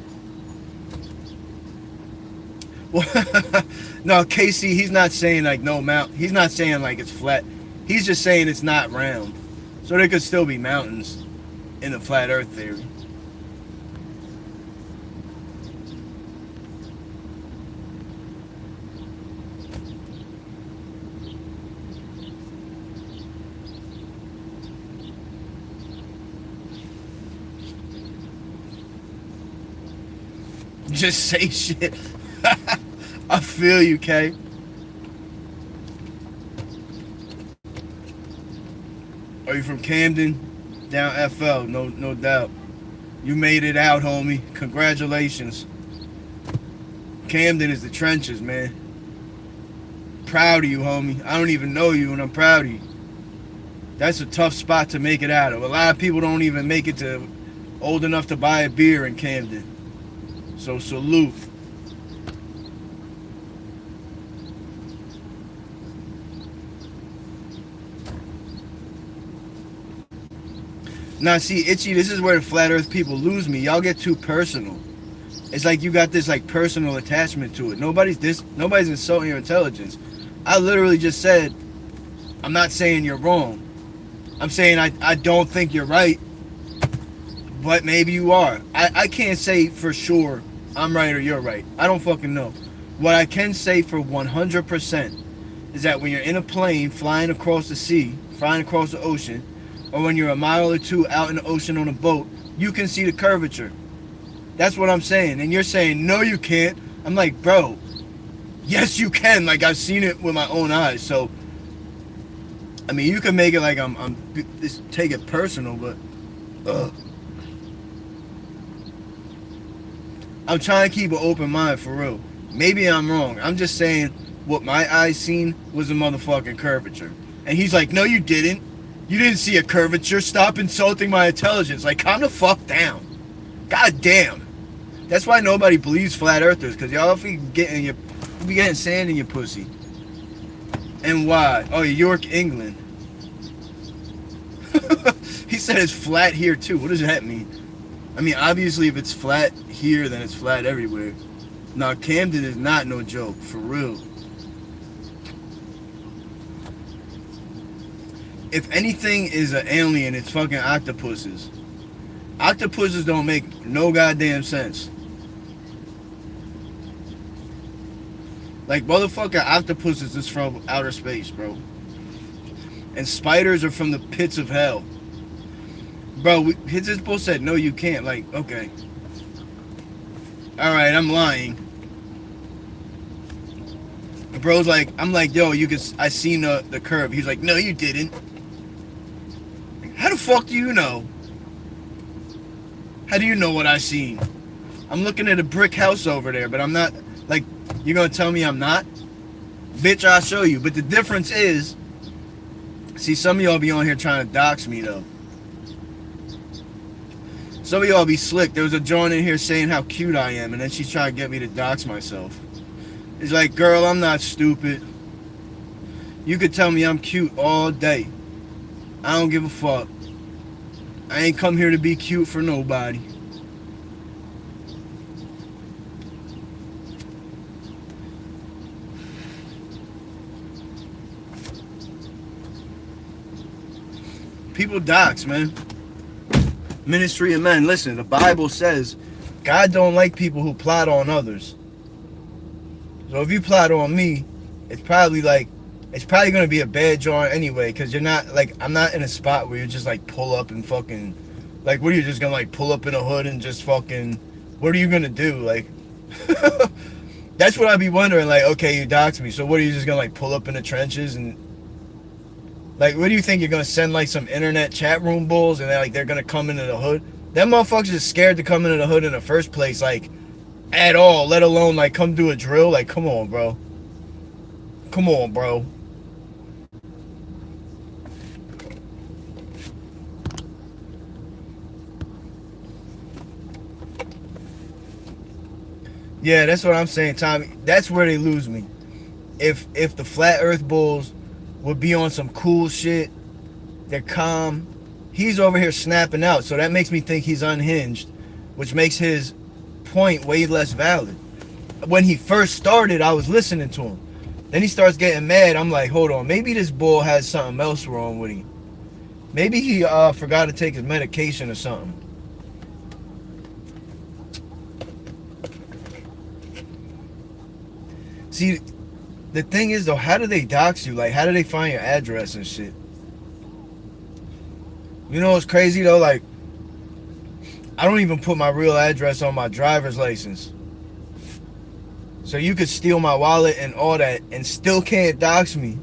Well, no, Casey, he's not saying like no mount. He's not saying like it's flat. He's just saying it's not round. So there could still be mountains in the flat earth theory. Just say shit. I feel you, Kay. Are you from Camden? Down FL, no doubt. You made it out, homie. Congratulations. Camden is the trenches, man. Proud of you, homie. I don't even know you, and I'm proud of you. That's a tough spot to make it out of. A lot of people don't even make it to old enough to buy a beer in Camden. So salute. Now, see, Itchy, this is where the flat earth people lose me. Y'all get too personal. It's like you got this like personal attachment to it. Nobody's insulting your intelligence. I literally just said, I'm not saying you're wrong. I'm saying I don't think you're right, but maybe you are. I can't say for sure I'm right or you're right. I don't fucking know. What I can say for 100% is that when you're in a plane flying across the sea, flying across the ocean, or when you're a mile or two out in the ocean on a boat, you can see the curvature. That's what I'm saying. And you're saying, no, you can't. I'm like, bro, yes, you can. Like, I've seen it with my own eyes. So, I mean, you can make it like I'm just take it personal, but I'm trying to keep an open mind for real. Maybe I'm wrong. I'm just saying what my eyes seen was a motherfucking curvature. And he's like, no, you didn't. You didn't see a curvature. Stop insulting my intelligence. Like, calm the fuck down. God damn. That's why nobody believes flat earthers, because y'all be getting sand in your pussy. And why? Oh, York, England. He said it's flat here too. What does that mean? I mean, obviously if it's flat here, then it's flat everywhere. Now, Camden is not no joke, for real. If anything is an alien, it's fucking octopuses. Octopuses don't make no goddamn sense. Like, motherfucking octopuses is from outer space, bro. And spiders are from the pits of hell. Bro, his bull said, no, you can't. Like, okay. Alright, I'm lying. Bro's like, I'm like, yo, I seen the curve. He's like, no, you didn't. How the fuck do you know? How do you know what I seen? I'm looking at a brick house over there, but I'm not, like, you're gonna tell me I'm not? Bitch, I'll show you. But the difference is, see, some of y'all be on here trying to dox me, though. Some of y'all be slick. There was a John in here saying how cute I am, and then she's trying to get me to dox myself. It's like, girl, I'm not stupid. You could tell me I'm cute all day. I don't give a fuck. I ain't come here to be cute for nobody. People dox, man. Ministry of Men. Listen, the Bible says God don't like people who plot on others. So if you plot on me, it's probably gonna be a bad joint anyway, because you're not, like, I'm not in a spot where you just like pull up and fucking, like, what are you just gonna like pull up in a hood and just fucking, what are you gonna do? Like, that's what I'd be wondering. Like, okay, you dox me, so what are you just gonna like pull up in the trenches and, like, what do you think, you're gonna send like some internet chat room bulls and they're gonna come into the hood? Them motherfuckers is scared to come into the hood in the first place, like, at all, let alone like come do a drill. Like, come on, bro. Come on, bro. Yeah, that's what I'm saying, Tommy. That's where they lose me. If the flat earth bulls would be on some cool shit, they're calm. He's over here snapping out, so that makes me think he's unhinged, which makes his point way less valid. When he first started, I was listening to him. Then he starts getting mad. I'm like, hold on, maybe this bull has something else wrong with him. Maybe he forgot to take his medication or something. See, the thing is though, how do they dox you? Like, how do they find your address and shit? You know what's crazy though? Like, I don't even put my real address on my driver's license. So you could steal my wallet and all that and still can't dox me.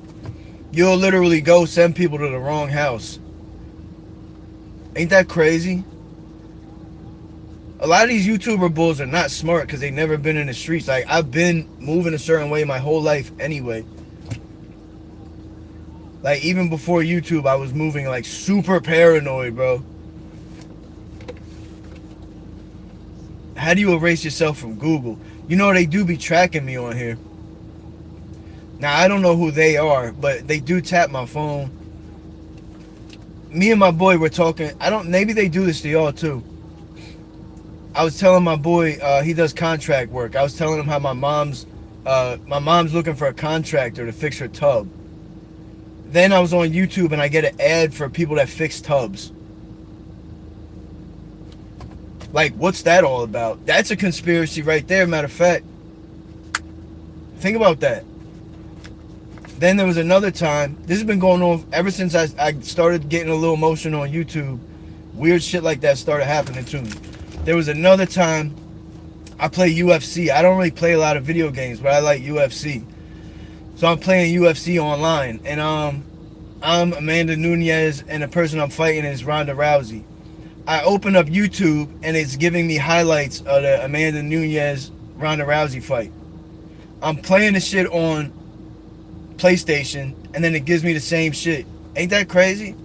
You'll literally go send people to the wrong house. Ain't that crazy? A lot of these YouTuber bulls are not smart because they've never been in the streets. Like, I've been moving a certain way my whole life anyway. Like, even before YouTube, I was moving like super paranoid, bro. How do you erase yourself from Google? You know, they do be tracking me on here. Now, I don't know who they are, but they do tap my phone. me and my boy were talking. I don't. Maybe they do this to y'all too. I was telling my boy, he does contract work. I was telling him how my mom's looking for a contractor to fix her tub. Then I was on YouTube and I get an ad for people that fix tubs. Like, what's that all about? That's a conspiracy right there, matter of fact. Think about that. Then there was another time. This has been going on ever since I started getting a little emotional on YouTube. Weird shit like that started happening to me. There was another time I play UFC. I don't really play a lot of video games, but I like UFC. So I'm playing UFC online. And I'm Amanda Nunes, and the person I'm fighting is Ronda Rousey. I open up YouTube, and it's giving me highlights of the Amanda Nunes Ronda Rousey fight. I'm playing the shit on PlayStation, and then it gives me the same shit. Ain't that crazy?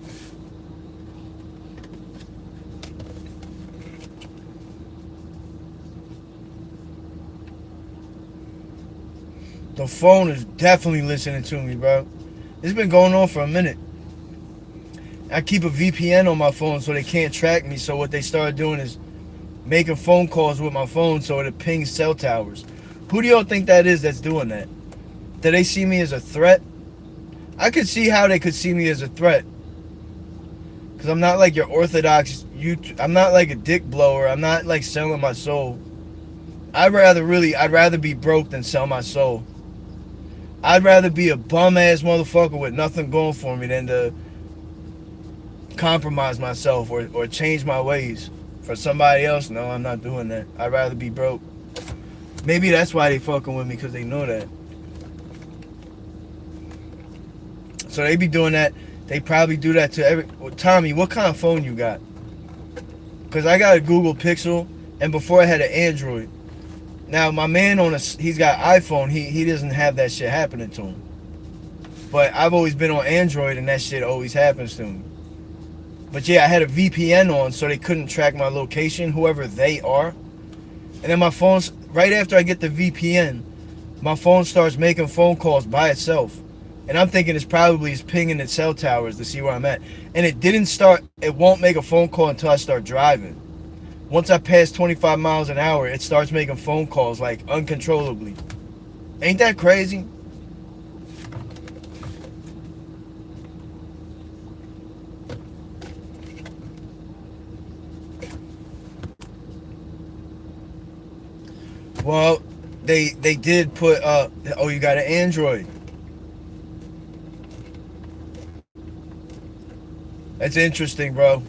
The phone is definitely listening to me, bro. It's been going on for a minute. I keep a VPN on my phone so they can't track me. So what they started doing is making phone calls with my phone so it pings cell towers. Who do y'all think that is that's doing that? Do they see me as a threat? I could see how they could see me as a threat. Because I'm not like your orthodox YouTube. I'm not like a dick blower. I'm not like selling my soul. I'd rather be broke than sell my soul. I'd rather be a bum ass motherfucker with nothing going for me than to compromise myself or change my ways for somebody else. No, I'm not doing that. I'd rather be broke. Maybe that's why they fucking with me, because they know that. So they be doing that. They probably do that to every... Well, Tommy, what kind of phone you got? Because I got a Google Pixel, and before I had an Android. Now, my man he's got iPhone. He doesn't have that shit happening to him. But I've always been on Android, and that shit always happens to me. But yeah, I had a VPN on so they couldn't track my location, whoever they are. And then my phone's... Right after I get the VPN, my phone starts making phone calls by itself. And I'm thinking it's pinging its cell towers to see where I'm at. And it won't make a phone call until I start driving. Once I pass 25 miles an hour, it starts making phone calls like uncontrollably. Ain't that crazy? Well, they did put oh, you got an Android. That's interesting, bro.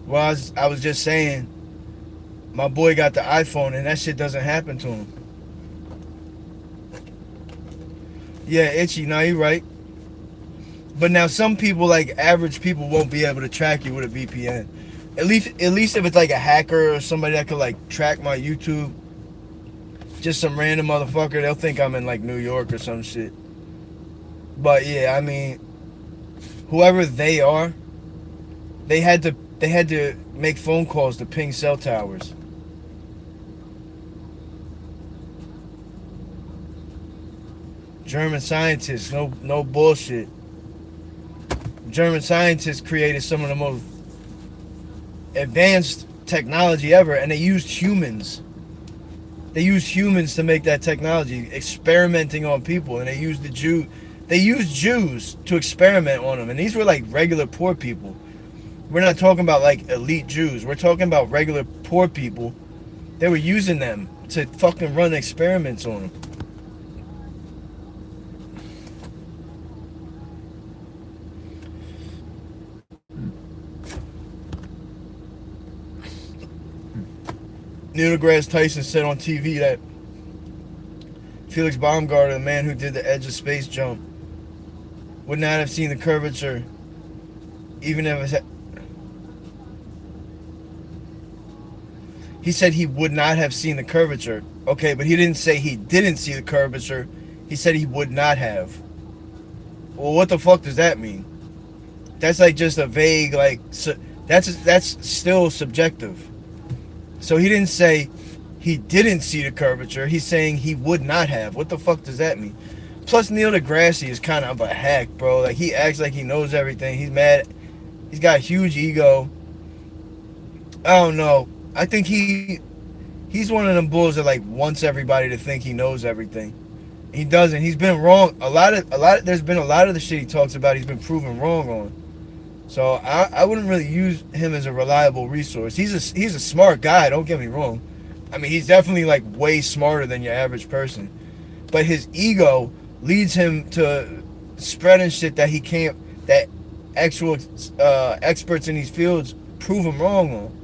Well, I was just saying, my boy got the iPhone and that shit doesn't happen to him. Yeah, Itchy, no, you're right. But now some people, like average people, won't be able to track you with a VPN. At least if it's like a hacker or somebody that could like track my YouTube. Just some random motherfucker, they'll think I'm in like New York or some shit. But yeah, I mean, whoever they are, they had to make phone calls to ping cell towers. German scientists, no bullshit. German scientists created some of the most advanced technology ever, and they used humans. They used humans to make that technology, experimenting on people, and they used Jews to experiment on them, and these were like regular poor people. We're not talking about like elite Jews. We're talking about regular poor people. They were using them to fucking run experiments on them. Neil deGrasse Tyson said on TV that Felix Baumgartner, the man who did the Edge of Space jump, would not have seen the curvature, even if it... He said he would not have seen the curvature. Okay, but he didn't say he didn't see the curvature. He said he would not have. Well, what the fuck does that mean? That's like just a vague, like... That's still subjective. So he didn't say he didn't see the curvature. He's saying he would not have. What the fuck does that mean? Plus, Neil deGrasse is kind of a hack, bro. Like, he acts like he knows everything. He's mad He's got a huge ego. I don't know. I think he's one of them bulls that like wants everybody to think he knows everything. He doesn't. He's been wrong. There's been a lot of the shit he talks about he's been proven wrong on. So I wouldn't really use him as a reliable resource. He's a smart guy, don't get me wrong. I mean, he's definitely like way smarter than your average person. But his ego leads him to spreading shit that he can't, that actual experts in these fields prove him wrong on.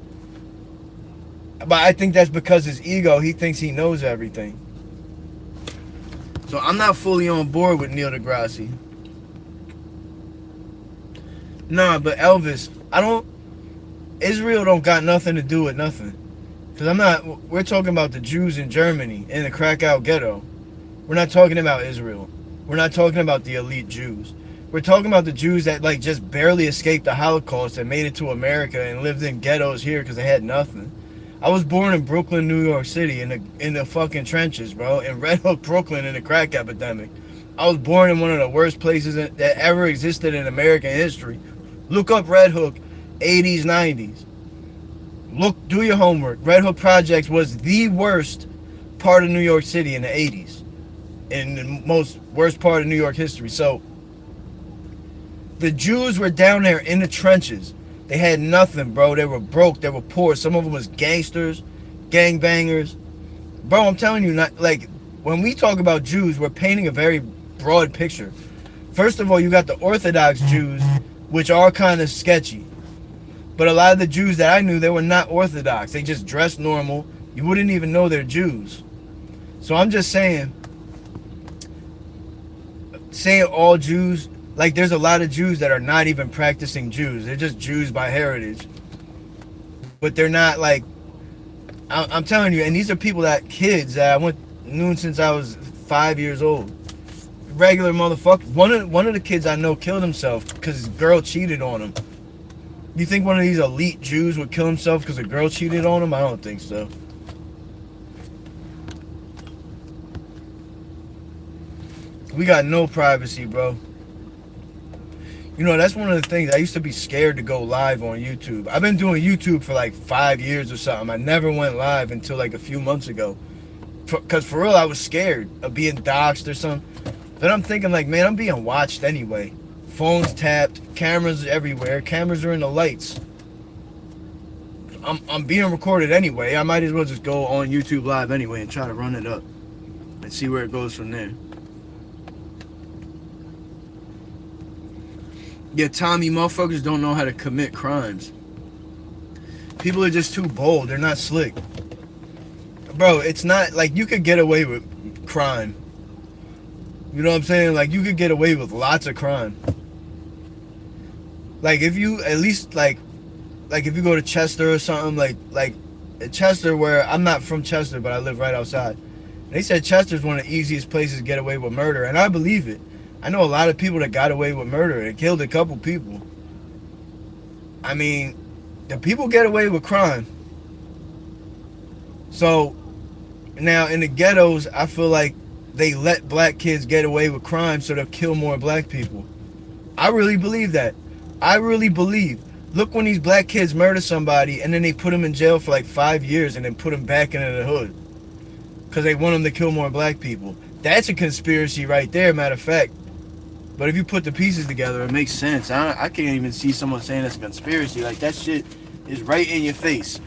But I think that's because his ego, he thinks he knows everything. So I'm not fully on board with Neil deGrasse. Nah, but Elvis, Israel don't got nothing to do with nothing. Because we're talking about the Jews in Germany, in the Krakow ghetto. We're not talking about Israel. We're not talking about the elite Jews. We're talking about the Jews that like just barely escaped the Holocaust and made it to America and lived in ghettos here because they had nothing. I was born in Brooklyn, New York City, in the fucking trenches, bro. In Red Hook, Brooklyn, in the crack epidemic. I was born in one of the worst places that ever existed in American history. Look up Red Hook, 80s, 90s. Do your homework. Red Hook Projects was the worst part of New York City in the 80s. In the worst part of New York history. So, the Jews were down there in the trenches. They had nothing, bro. They were broke. They were poor. Some of them was gangsters, gangbangers. Bro, I'm telling you, not like when we talk about Jews, we're painting a very broad picture. First of all, you got the Orthodox Jews, which are kind of sketchy. But a lot of the Jews that I knew, they were not Orthodox. They just dressed normal. You wouldn't even know they're Jews. So I'm just saying all Jews, like there's a lot of Jews that are not even practicing Jews. They're just Jews by heritage. But they're not like, I'm telling you, and these are kids that I knew since I was 5 years old. Regular motherfucker. One of the kids I know killed himself because his girl cheated on him. You think one of these elite Jews would kill himself because a girl cheated on him? I don't think so. We got no privacy, bro. You know, that's one of the things. I used to be scared to go live on YouTube. I've been doing YouTube for like 5 years or something. I never went live until like a few months ago. Because for real, I was scared of being doxxed or something. But I'm thinking like, man, I'm being watched anyway. Phones tapped, cameras everywhere. Cameras are in the lights. I'm being recorded anyway. I might as well just go on YouTube live anyway and try to run it up and see where it goes from there. Yeah, Tommy, motherfuckers don't know how to commit crimes. People are just too bold. They're not slick. Bro, it's not like you could get away with crime. You know what I'm saying? Like you could get away with lots of crime. Like if you at least like if you go to Chester or something, like Chester, where I'm not from Chester, but I live right outside. They said Chester's one of the easiest places to get away with murder, and I believe it. I know a lot of people that got away with murder and killed a couple people. I mean, the people get away with crime. So now in the ghettos, I feel like they let black kids get away with crime so they'll kill more black people. I really believe that. I really believe. Look when these black kids murder somebody and then they put them in jail for like 5 years and then put them back into the hood because they want them to kill more black people. That's a conspiracy right there, matter of fact. But if you put the pieces together, it makes sense. I can't even see someone saying it's a conspiracy. Like, that shit is right in your face.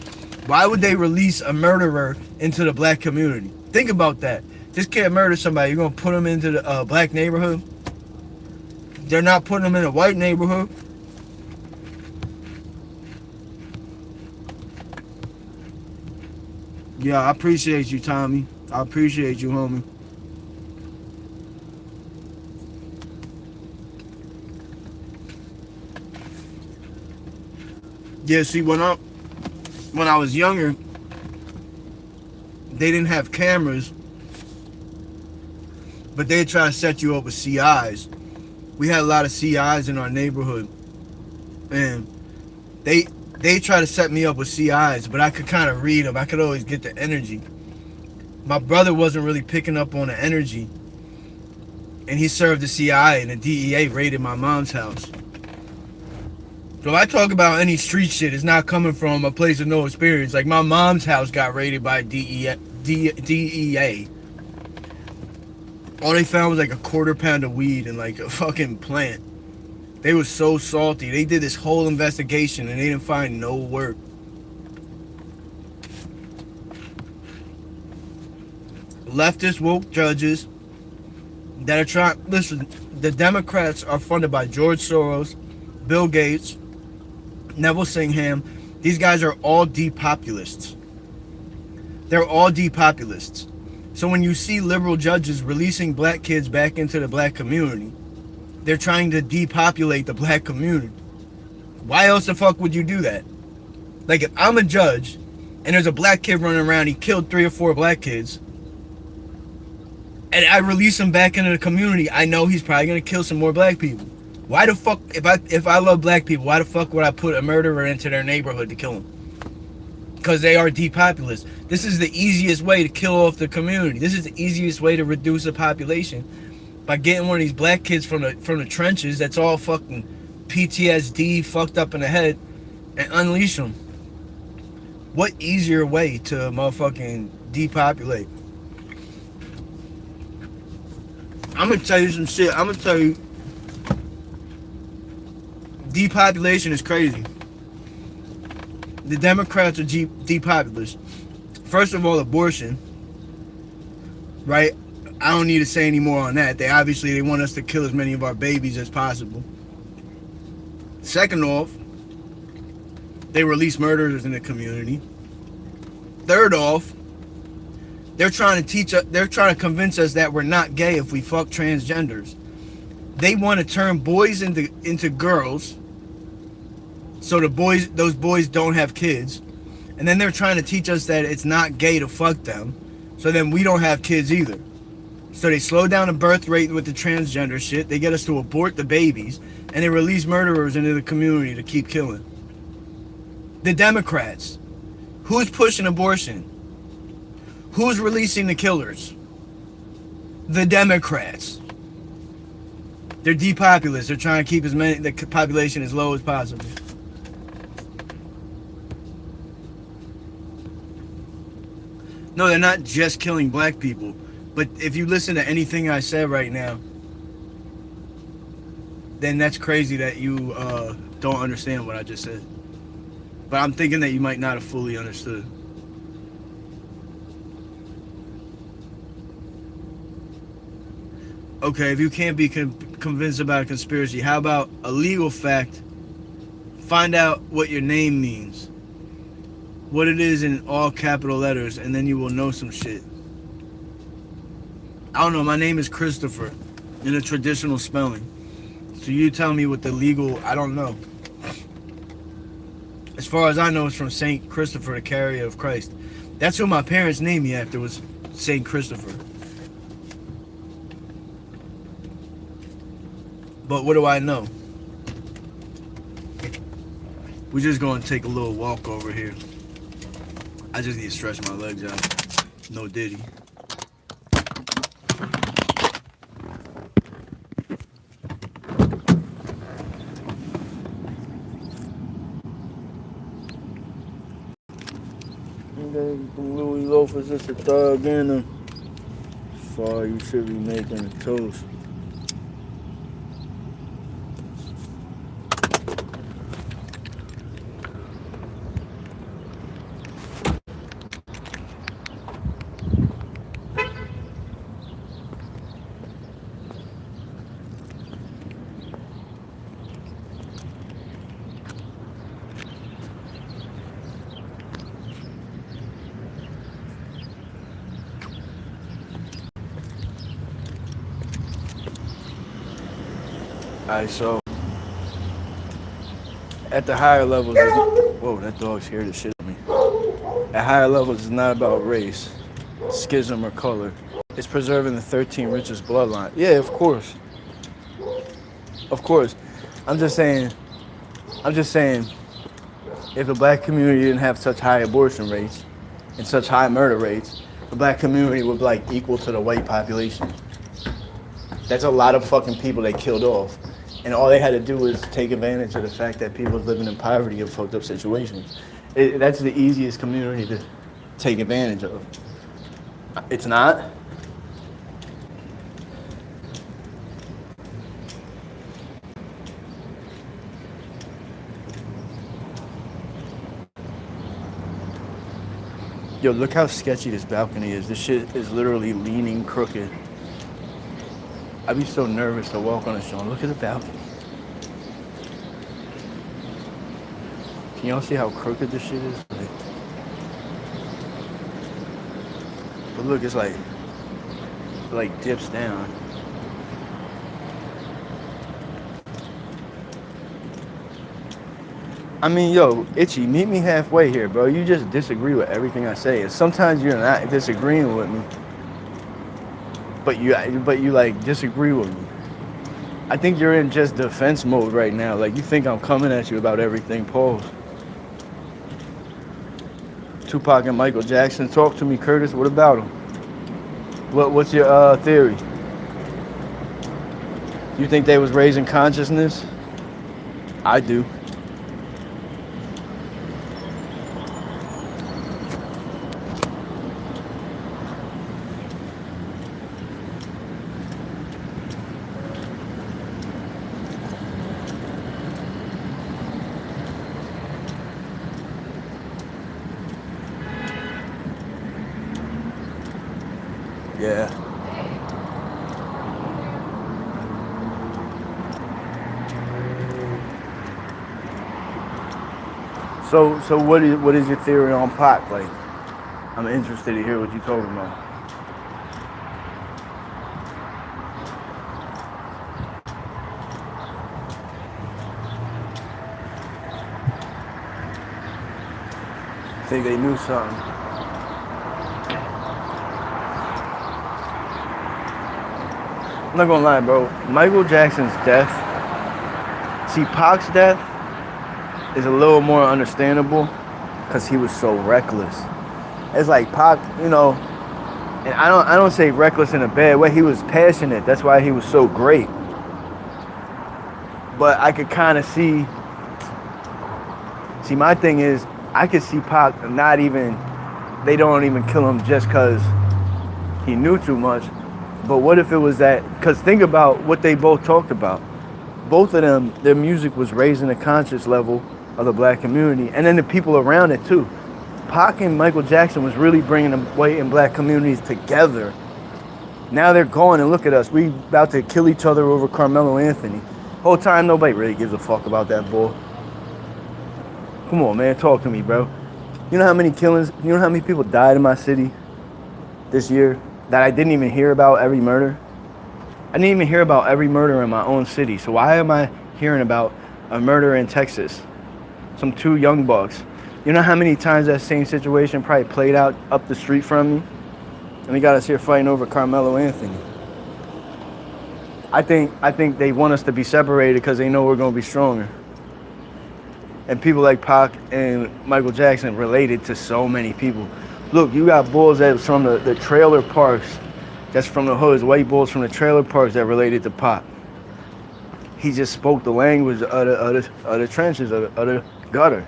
Why would they release a murderer into the black community? Think about that. This kid murdered somebody. You're going to put him into the black neighborhood? They're not putting him in a white neighborhood. Yeah, I appreciate you, Tommy. I appreciate you, homie. Yeah, see, when I was younger, they didn't have cameras, but they'd try to set you up with CIs. We had a lot of CIs in our neighborhood, and they try to set me up with CIs, but I could kind of read them. I could always get the energy. My brother wasn't really picking up on the energy, and he served the CI, and the DEA raided my mom's house. So if I talk about any street shit, it's not coming from a place of no experience. Like my mom's house got raided by DEA. All they found was like a quarter-pound of weed and like a fucking plant. They was so salty. They did this whole investigation and they didn't find no work. Leftist woke judges that are trying. Listen, the Democrats are funded by George Soros, Bill Gates, Neville Singham. These guys are all depopulists. They're all depopulists. So when you see liberal judges releasing black kids back into the black community, they're trying to depopulate the black community. Why else the fuck would you do that? Like if I'm a judge and there's a black kid running around, he killed 3 or 4 black kids, and I release him back into the community, I know he's probably gonna kill some more black people. Why the fuck, if I love black people, why the fuck would I put a murderer into their neighborhood to kill them? Because they are depopulist. This is the easiest way to kill off the community. This is the easiest way to reduce the population, by getting one of these black kids from the trenches that's all fucking PTSD, fucked up in the head, and unleash them. What easier way to motherfucking depopulate? I'm gonna tell you some shit. I'm gonna tell you, depopulation is crazy. The Democrats are depopulist. First of all, abortion, right? I don't need to say any more on that. They want us to kill as many of our babies as possible. Second off, they release murderers in the community. Third off, they're trying to convince us that we're not gay if we fuck transgenders. They want to turn boys into girls, so those boys don't have kids. And then they're trying to teach us that it's not gay to fuck them, so then we don't have kids either. So they slow down the birth rate with the transgender shit. They get us to abort the babies, and they release murderers into the community to keep killing. The Democrats. Who's pushing abortion? Who's releasing the killers? The Democrats. They're depopulist. They're trying to keep the population as low as possible. No, they're not just killing black people. But if you listen to anything I said right now, then that's crazy that you don't understand what I just said. But I'm thinking that you might not have fully understood. Okay, if you can't be convinced about a conspiracy, how about a legal fact? Find out what your name means. What it is in all capital letters, and then you will know some shit. I don't know, my name is Christopher in a traditional spelling. So you tell me what the legal, I don't know. As far as I know, it's from Saint Christopher, the carrier of Christ. That's who my parents named me after, was Saint Christopher. But what do I know? We're just going to take a little walk over here. I just need to stretch my legs out. No diddy. Louis loafers, just a thug in them. Far you should be making a toast. Alright, so at the higher levels, whoa, that dog scared the shit out of me. At higher levels, it's not about race, schism, or color. It's preserving the 13 richest bloodline. Yeah, of course. Of course. I'm just saying, if the black community didn't have such high abortion rates and such high murder rates, the black community would be like equal to the white population. That's a lot of fucking people they killed off. And all they had to do was take advantage of the fact that people living in poverty and fucked up situations. That's the easiest community to take advantage of. It's not. Yo, look how sketchy this balcony is. This shit is literally leaning crooked. I'd be so nervous to walk on a show. Look at the balcony. Can y'all see how crooked this shit is? But look, it's like dips down. I mean, yo, Itchy, meet me halfway here, bro. You just disagree with everything I say. And sometimes you're not disagreeing with me, but you like disagree with me. I think you're in just defense mode right now. Like you think I'm coming at you about everything. Pause. Tupac and Michael Jackson. Talk to me, Curtis. What about them? What's your theory? You think they was raising consciousness? I do. Yeah. So what is your theory on Pac? Like, I'm interested to hear what you're talking about. Think they knew something. I'm not gonna lie, bro. Michael Jackson's death, see, Pac's death is a little more understandable because he was so reckless. It's like Pac, you know, and I don't say reckless in a bad way. He was passionate. That's why he was so great. But I could kind of see, my thing is, I could see Pac not even, they don't even kill him just because he knew too much. But what if it was that, because think about what they both talked about. Both of them, their music was raising the conscious level of the black community and then the people around it too. Pac and Michael Jackson was really bringing the white and black communities together. Now they're going and look at us. We about to kill each other over Carmelo Anthony. Whole time nobody really gives a fuck about that bull. Come on, man, talk to me, bro. You know how many killings, you know how many people died in my city this year that I didn't even hear about every murder? I didn't even hear about every murder in my own city. So why am I hearing about a murder in Texas? Some 2 young bucks. You know how many times that same situation probably played out up the street from me? And they got us here fighting over Carmelo Anthony. I think they want us to be separated because they know we're gonna be stronger. And people like Pac and Michael Jackson related to so many people. Look, you got bulls that's from the trailer parks, that's from the hoods, white bulls from the trailer parks that related to Pac. He just spoke the language of the trenches, of the gutter.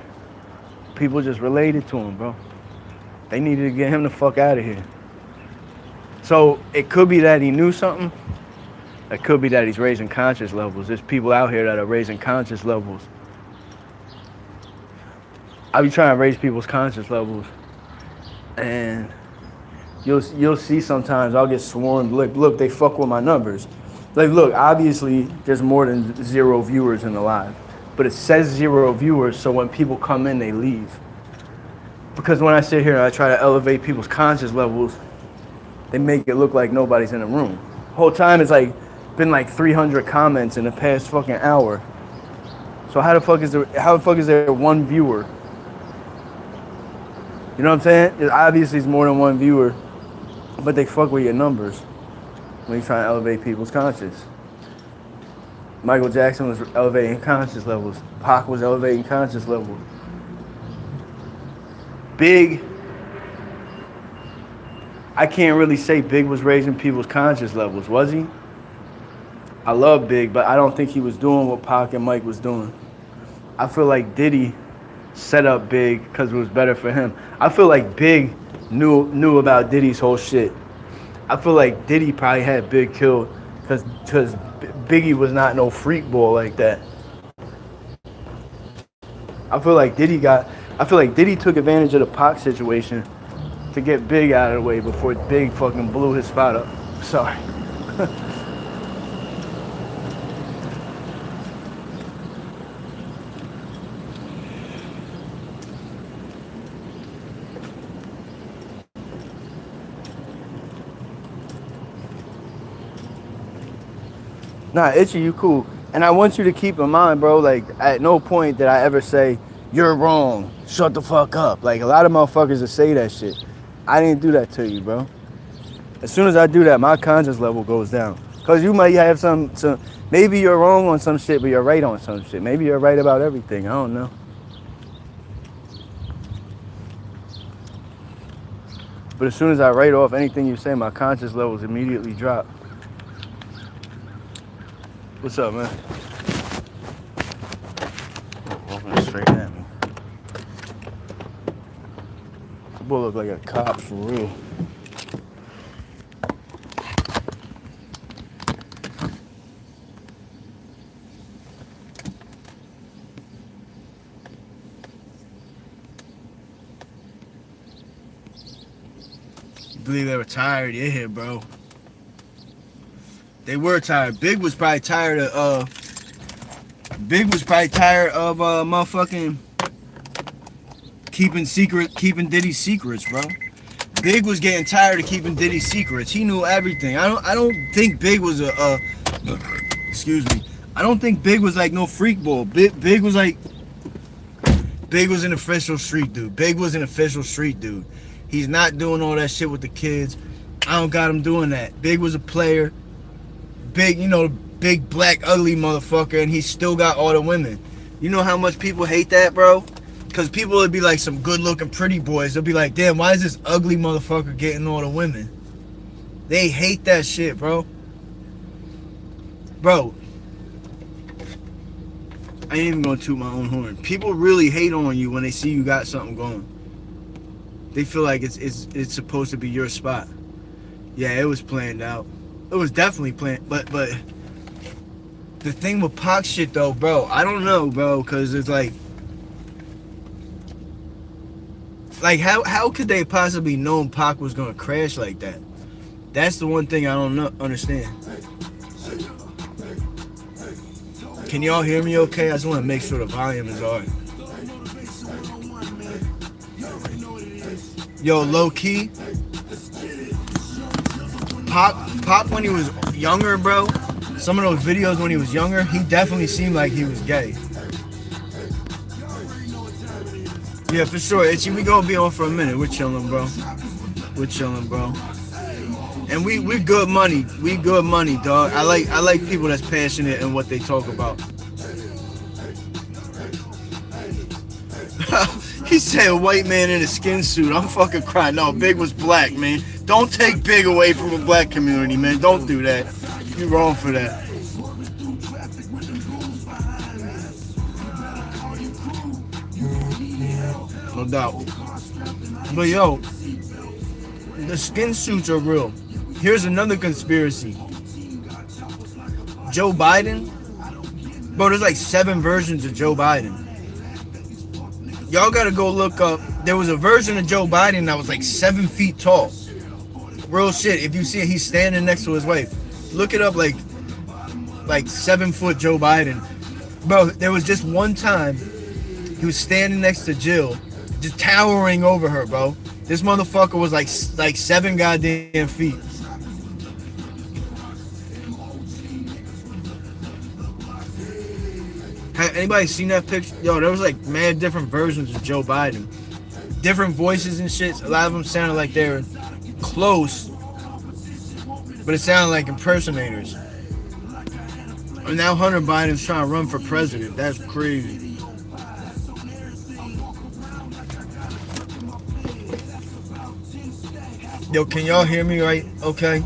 People just related to him, bro. They needed to get him the fuck out of here. So it could be that he knew something. It could be that he's raising conscious levels. There's people out here that are raising conscious levels. I be trying to raise people's conscious levels. And you'll see sometimes I'll get swarmed. Look, they fuck with my numbers. Like, look, obviously there's more than 0 viewers in the live, but it says 0 viewers, so when people come in, they leave. Because when I sit here and I try to elevate people's conscious levels, they make it look like nobody's in the room. Whole time it's like been like 300 comments in the past fucking hour. So how the fuck is there 1 viewer? You know what I'm saying? It obviously it's more than 1 viewer, but they fuck with your numbers when you try to elevate people's conscious. Michael Jackson was elevating conscious levels. Pac was elevating conscious levels. Big, I can't really say Big was raising people's conscious levels, was he? I love Big, but I don't think he was doing what Pac and Mike was doing. I feel like Diddy set up Big because it was better for him. I feel like Big knew about Diddy's whole shit. I feel like Diddy probably had Big killed because Biggie was not no freak boy like that. I feel like Diddy took advantage of the Pac situation to get Big out of the way before Big fucking blew his spot up. Sorry. Nah, Itchy, you cool. And I want you to keep in mind, bro, like, at no point did I ever say, you're wrong, shut the fuck up. Like, a lot of motherfuckers that say that shit. I didn't do that to you, bro. As soon as I do that, my conscience level goes down. Because you might have some, maybe you're wrong on some shit, but you're right on some shit. Maybe you're right about everything. I don't know. But as soon as I write off anything you say, my conscience levels immediately drop. What's up, man? Walking straight at me. That boy look like a cop for real. You believe they were tired? Yeah, bro. They were tired. Big was probably tired of motherfucking keeping Diddy's secrets, bro. Big was getting tired of keeping Diddy's secrets. He knew everything. I don't think Big was excuse me. I don't think Big was like no freak boy. Big was like Big was an official street dude. Big was an official street dude. He's not doing all that shit with the kids. I don't got him doing that. Big was a player. Big, you know, big black ugly motherfucker, and he still got all the women. You know how much people hate that, bro? Because people would be like some good looking pretty boys. They'll be like, damn, why is this ugly motherfucker getting all the women? They hate that shit, bro. Bro, I ain't even gonna toot my own horn. People really hate on you when they see you got something going. They feel like it's supposed to be your spot. Yeah, it was planned out. It was definitely planned, but the thing with Pac shit though, bro, I don't know, bro, because it's like how could they possibly know Pac was gonna crash like that? That's the one thing I don't understand. Can y'all hear me okay? I just want to make sure the volume is alright. Yo, low key, Pac when he was younger, bro, some of those videos when he was younger, he definitely seemed like he was gay. Yeah, for sure. Itchy, we gonna be on for a minute. We're chilling, bro. We're chilling, bro. And we good money. We good money, dog. I like people that's passionate in what they talk about. He said a white man in a skin suit. I'm fucking crying. No, Big was black, man. Don't take Big away from the black community, man. Don't do that. You're wrong for that. No doubt. But yo, the skin suits are real. Here's another conspiracy. Joe Biden? Bro, there's like 7 versions of Joe Biden. Y'all gotta go look up. There was a version of Joe Biden that was like 7 feet tall. Real shit. If you see it, he's standing next to his wife. Look it up, like 7 foot Joe Biden. Bro, there was just one time he was standing next to Jill, just towering over her, bro. This motherfucker was like 7 goddamn feet. Anybody seen that picture? Yo, there was like mad different versions of Joe Biden. Different voices and shit. A lot of them sounded like they were close, but it sounded like impersonators. And now Hunter Biden's trying to run for president. That's crazy. Yo, can y'all hear me right? Okay.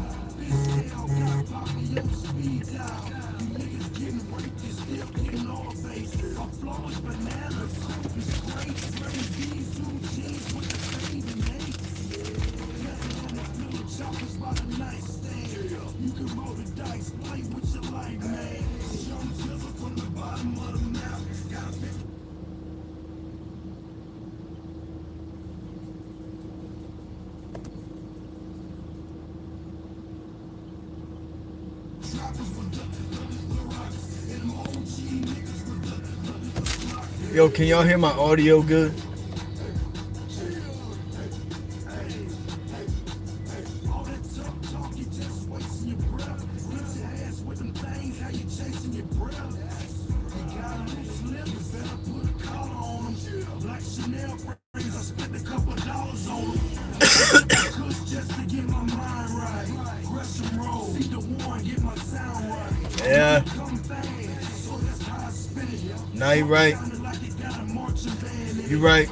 Yo, can y'all hear my audio good? Yeah. Nah, you right. You right.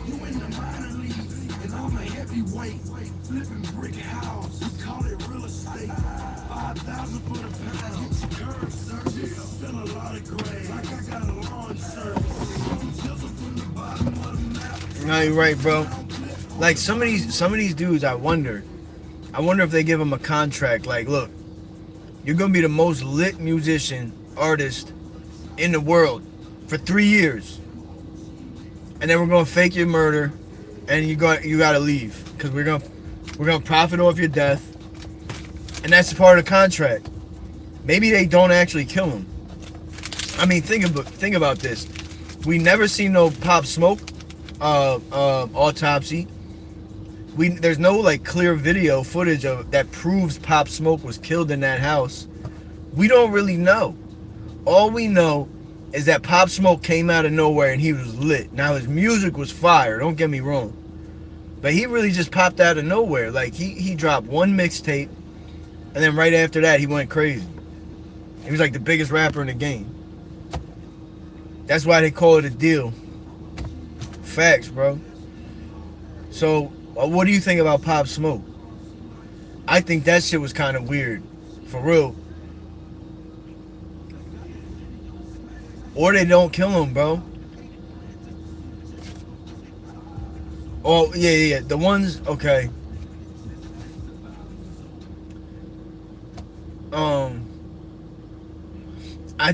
Nah, you right, bro. Like some of these dudes, I wonder if they give them a contract. Like, look, you're gonna be the most lit musician, artist in the world for 3 years, and then we're gonna fake your murder, and you gotta leave because we're gonna profit off your death, and that's part of the contract. Maybe they don't actually kill him. I mean, think about this. We never seen no Pop Smoke autopsy. There's no like clear video footage of that proves Pop Smoke was killed in that house. We don't really know. All we know is that Pop Smoke came out of nowhere and he was lit. Now his music was fire, don't get me wrong. But he really just popped out of nowhere. Like he dropped one mixtape, and then right after that he went crazy. He was like the biggest rapper in the game. That's why they call it a deal. Facts, bro. So, what do you think about Pop Smoke? I think that shit was kind of weird. For real. Or they don't kill him, bro. Oh, yeah. The ones, okay. I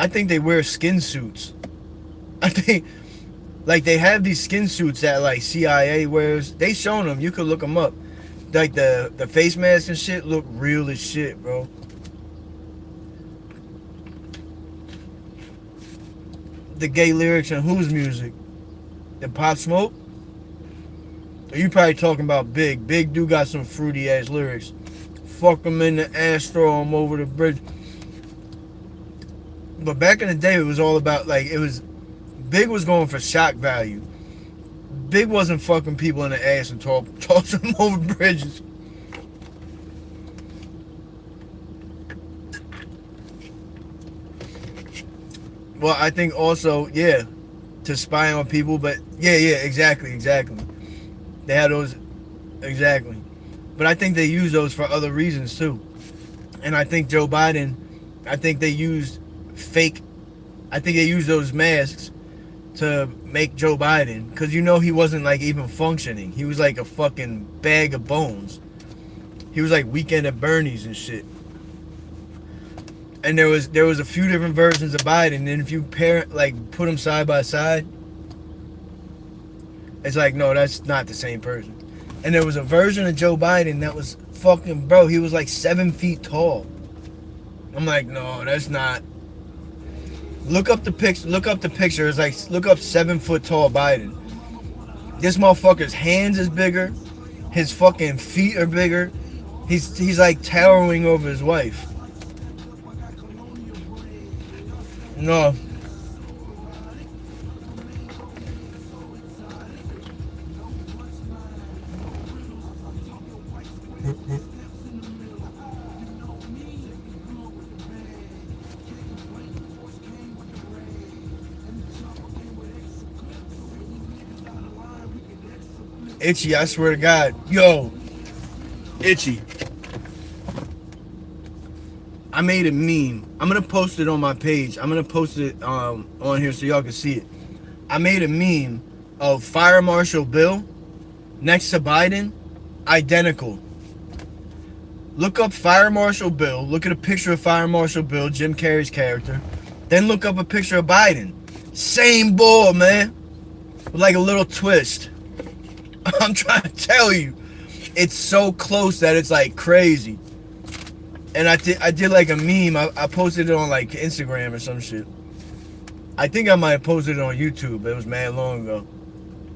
think they wear skin suits. I think, like, they have these skin suits that, like, CIA wears. They shown them. You could look them up. Like, the face masks and shit look real as shit, bro. The gay lyrics and whose music? The Pop Smoke? Or you probably talking about Big. Big do got some fruity ass lyrics. Fuck him in the ass, throw him over the bridge. But back in the day, it was all about, like, Big was going for shock value. Big wasn't fucking people in the ass and tossing them over bridges. Well, I think also, yeah, to spy on people, but yeah, exactly. They had those, exactly. But I think they use those for other reasons too. And I think Joe Biden, I think they used those masks to make Joe Biden, because he wasn't like even functioning. He was like a fucking bag of bones. He was like Weekend at Bernie's and shit. And there was a few different versions of Biden, and if you put them side by side, it's like, no, that's not the same person. And there was a version of Joe Biden that was fucking, bro, he was like 7 feet tall. I'm like, no, that's not. Look up the picture. It's like, look up 7 foot tall Biden. This motherfucker's hands is bigger. His fucking feet are bigger. He's like towering over his wife. No. Itchy, I swear to God. Yo, Itchy. I made a meme. I'm going to post it on my page. I'm going to post it on here so y'all can see it. I made a meme of Fire Marshal Bill next to Biden, identical. Look up Fire Marshal Bill. Look at a picture of Fire Marshal Bill, Jim Carrey's character. Then look up a picture of Biden. Same bull, man. With like a little twist. I'm trying to tell you. It's so close that it's like crazy. And I did like a meme. I posted it on like Instagram or some shit. I think I might have posted it on YouTube, but it was mad long ago.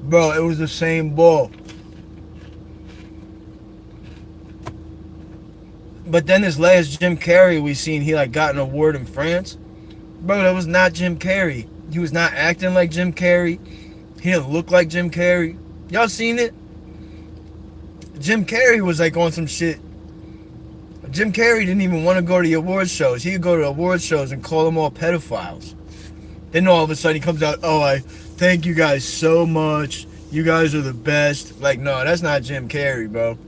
Bro, it was the same ball. But then this last Jim Carrey we seen, he like got an award in France. Bro, that was not Jim Carrey. He was not acting like Jim Carrey. He didn't look like Jim Carrey. Y'all seen it? Jim Carrey was like on some shit. Jim Carrey didn't even want to go to the awards shows. He would go to awards shows and call them all pedophiles. Then all of a sudden he comes out, oh, I thank you guys so much. You guys are the best. Like, no, that's not Jim Carrey, bro.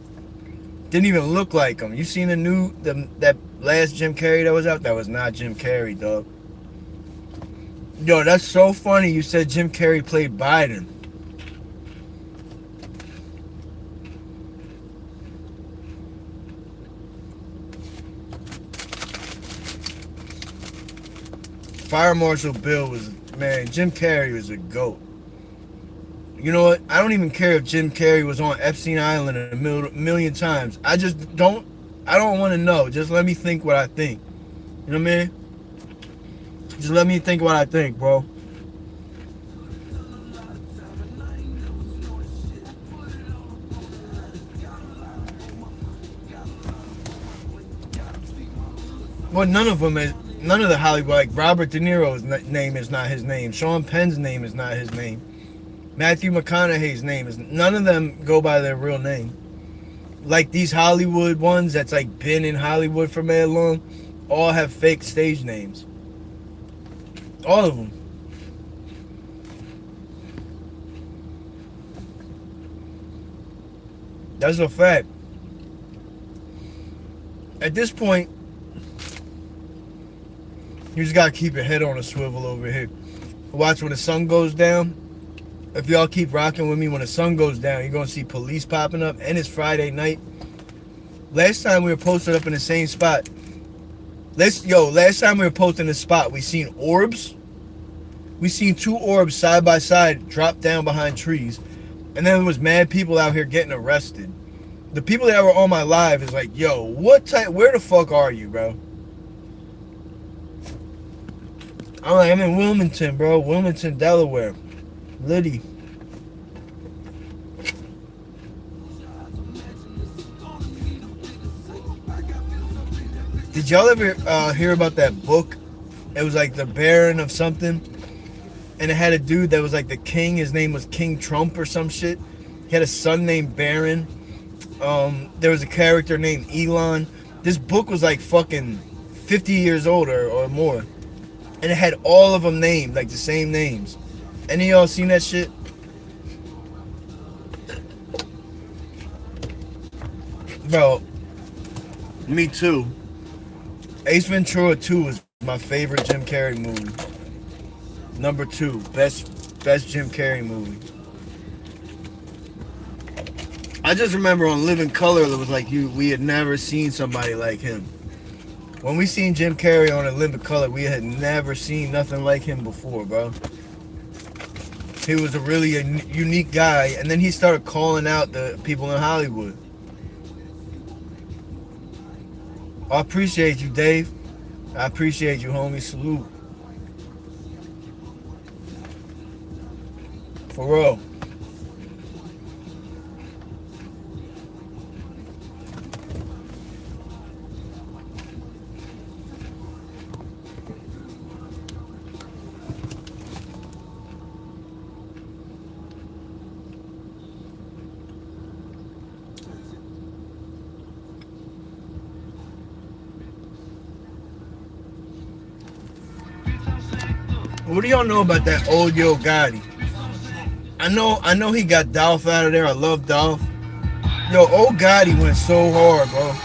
Didn't even look like him. You seen that last Jim Carrey that was out? That was not Jim Carrey, dog. Yo, that's so funny you said Jim Carrey played Biden. Fire Marshal Bill was, man, Jim Carrey was a GOAT. You know what? I don't even care if Jim Carrey was on Epstein Island a million times. I don't want to know. Just let me think what I think. You know what I mean? Just let me think what I think, bro. Well, none of the Hollywood, like Robert De Niro's name is not his name. Sean Penn's name is not his name. Matthew McConaughey's name is, none of them go by their real name. Like these Hollywood ones that's like been in Hollywood for mad long, all have fake stage names. All of them. That's a fact. At this point, you just gotta keep your head on a swivel over here. Watch when the sun goes down. If y'all keep rocking with me, when the sun goes down, you're gonna see police popping up, and it's Friday night. Last time we were posted up in the same spot. Last time we were posting this spot, we seen orbs. We seen 2 orbs side by side drop down behind trees. And then there was mad people out here getting arrested. The people that were on my live is like, yo, where the fuck are you, bro? I'm in Wilmington, bro. Wilmington, Delaware. Liddy. Did y'all ever hear about that book? It was like the Baron of something. And it had a dude that was like the king. His name was King Trump or some shit. He had a son named Baron. There was a character named Elon. This book was like fucking 50 years old or more. And it had all of them named, like the same names. Any of y'all seen that shit? Bro, me too. Ace Ventura 2 is my favorite Jim Carrey movie. Number 2, best Jim Carrey movie. I just remember on Living Color, it was like we had never seen somebody like him. When we seen Jim Carrey on A Living Color, we had never seen nothing like him before, bro. He was a really unique guy, and then he started calling out the people in Hollywood. I appreciate you, Dave. I appreciate you, homie. Salute. For real. What do y'all know about that old Yo Gotti? I know he got Dolph out of there. I love Dolph. Yo, old Gotti went so hard, bro.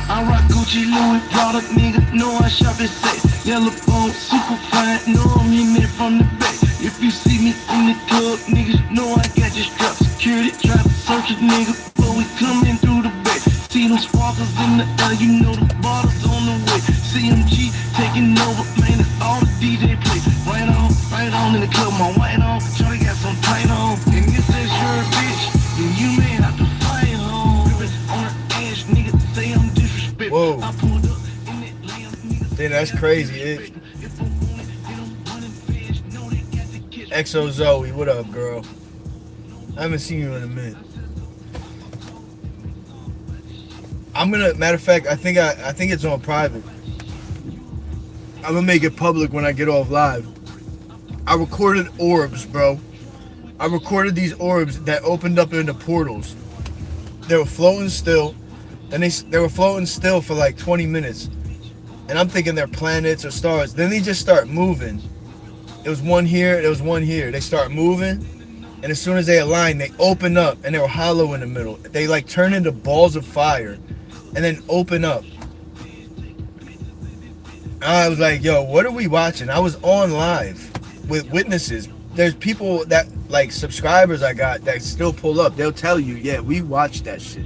I rock Gucci, Louis product, nigga. Know I shop it safe. Yellow bone, super fine. Know I'm hitting it from the back. If you see me in the club, niggas know I got your strap. Security try to search a nigga, but we coming through the back. See them sparkles in the air, you know the bottles on the way. CMG taking over, man, it's all the DJ play. Right on in the club, my white on. Shorty got some tight on. And if that's your bitch, then you may have to fight on. On her ass, nigga, say I'm disrespectful. Whoa. I pulled up in that lamb, nigga. Damn, that's crazy, Exo Zoe, what up, girl? I haven't seen you in a minute. I'm gonna, matter of fact, I think it's on private. I'm gonna make it public when I get off live. I recorded orbs, bro. I recorded these orbs that opened up into portals. They were floating still, and they were floating still for like 20 minutes. And I'm thinking they're planets or stars. Then they just start moving. There was one here, there was one here. They start moving, and as soon as they align, they open up, and they were hollow in the middle. They like turn into balls of fire, and then open up. I was like, yo, what are we watching? I was on live with witnesses. There's people that, like, subscribers I got that still pull up. They'll tell you, yeah, we watched that shit.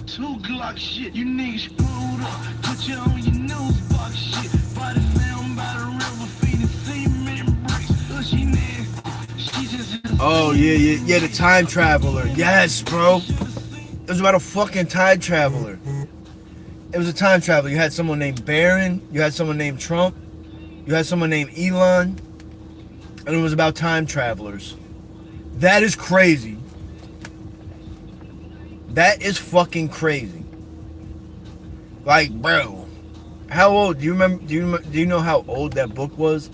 Two Glock shit, you niggas screwed up. Put you on your nose box shit. Body found by the river, feeding cement bricks. She just. Oh yeah, the time traveler. Yes, bro. It was about a fucking time traveler. It was a time traveler. You had someone named Barron. You had someone named Trump. You had someone named Elon. And it was about time travelers. That is crazy. That is fucking crazy. Like, bro, how old? Do you remember? Do you know how old that book was?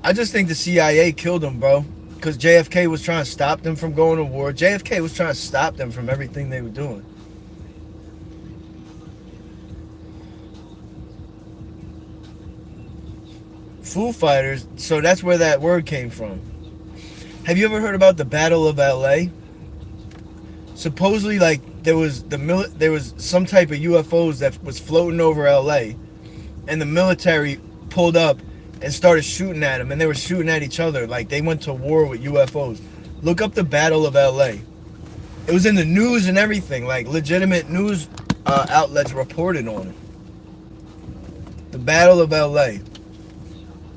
I just think the CIA killed him, bro. Because JFK was trying to stop them from going to war. JFK was trying to stop them from everything they were doing. Foo Fighters, so that's where that word came from. Have you ever heard about the Battle of LA? Supposedly, like, there was some type of UFOs that was floating over LA, and the military pulled up and started shooting at them, and they were shooting at each other like they went to war with UFOs. Look up the Battle of LA. It was in the news and everything, like legitimate news outlets reported on it. The Battle of LA.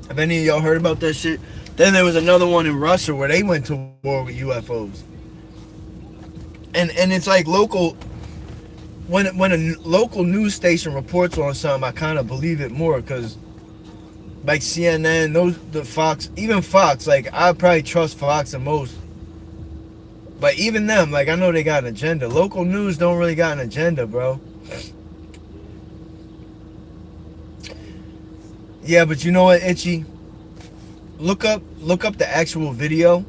Have any of y'all heard about that shit? Then there was another one in Russia where they went to war with UFOs. And it's like local. When a local news station reports on something, I kind of believe it more, because like CNN, the Fox, even Fox, like I probably trust Fox the most. But even them, like I know they got an agenda. Local news don't really got an agenda, bro. Yeah, but you know what, Itchy? Look up the actual video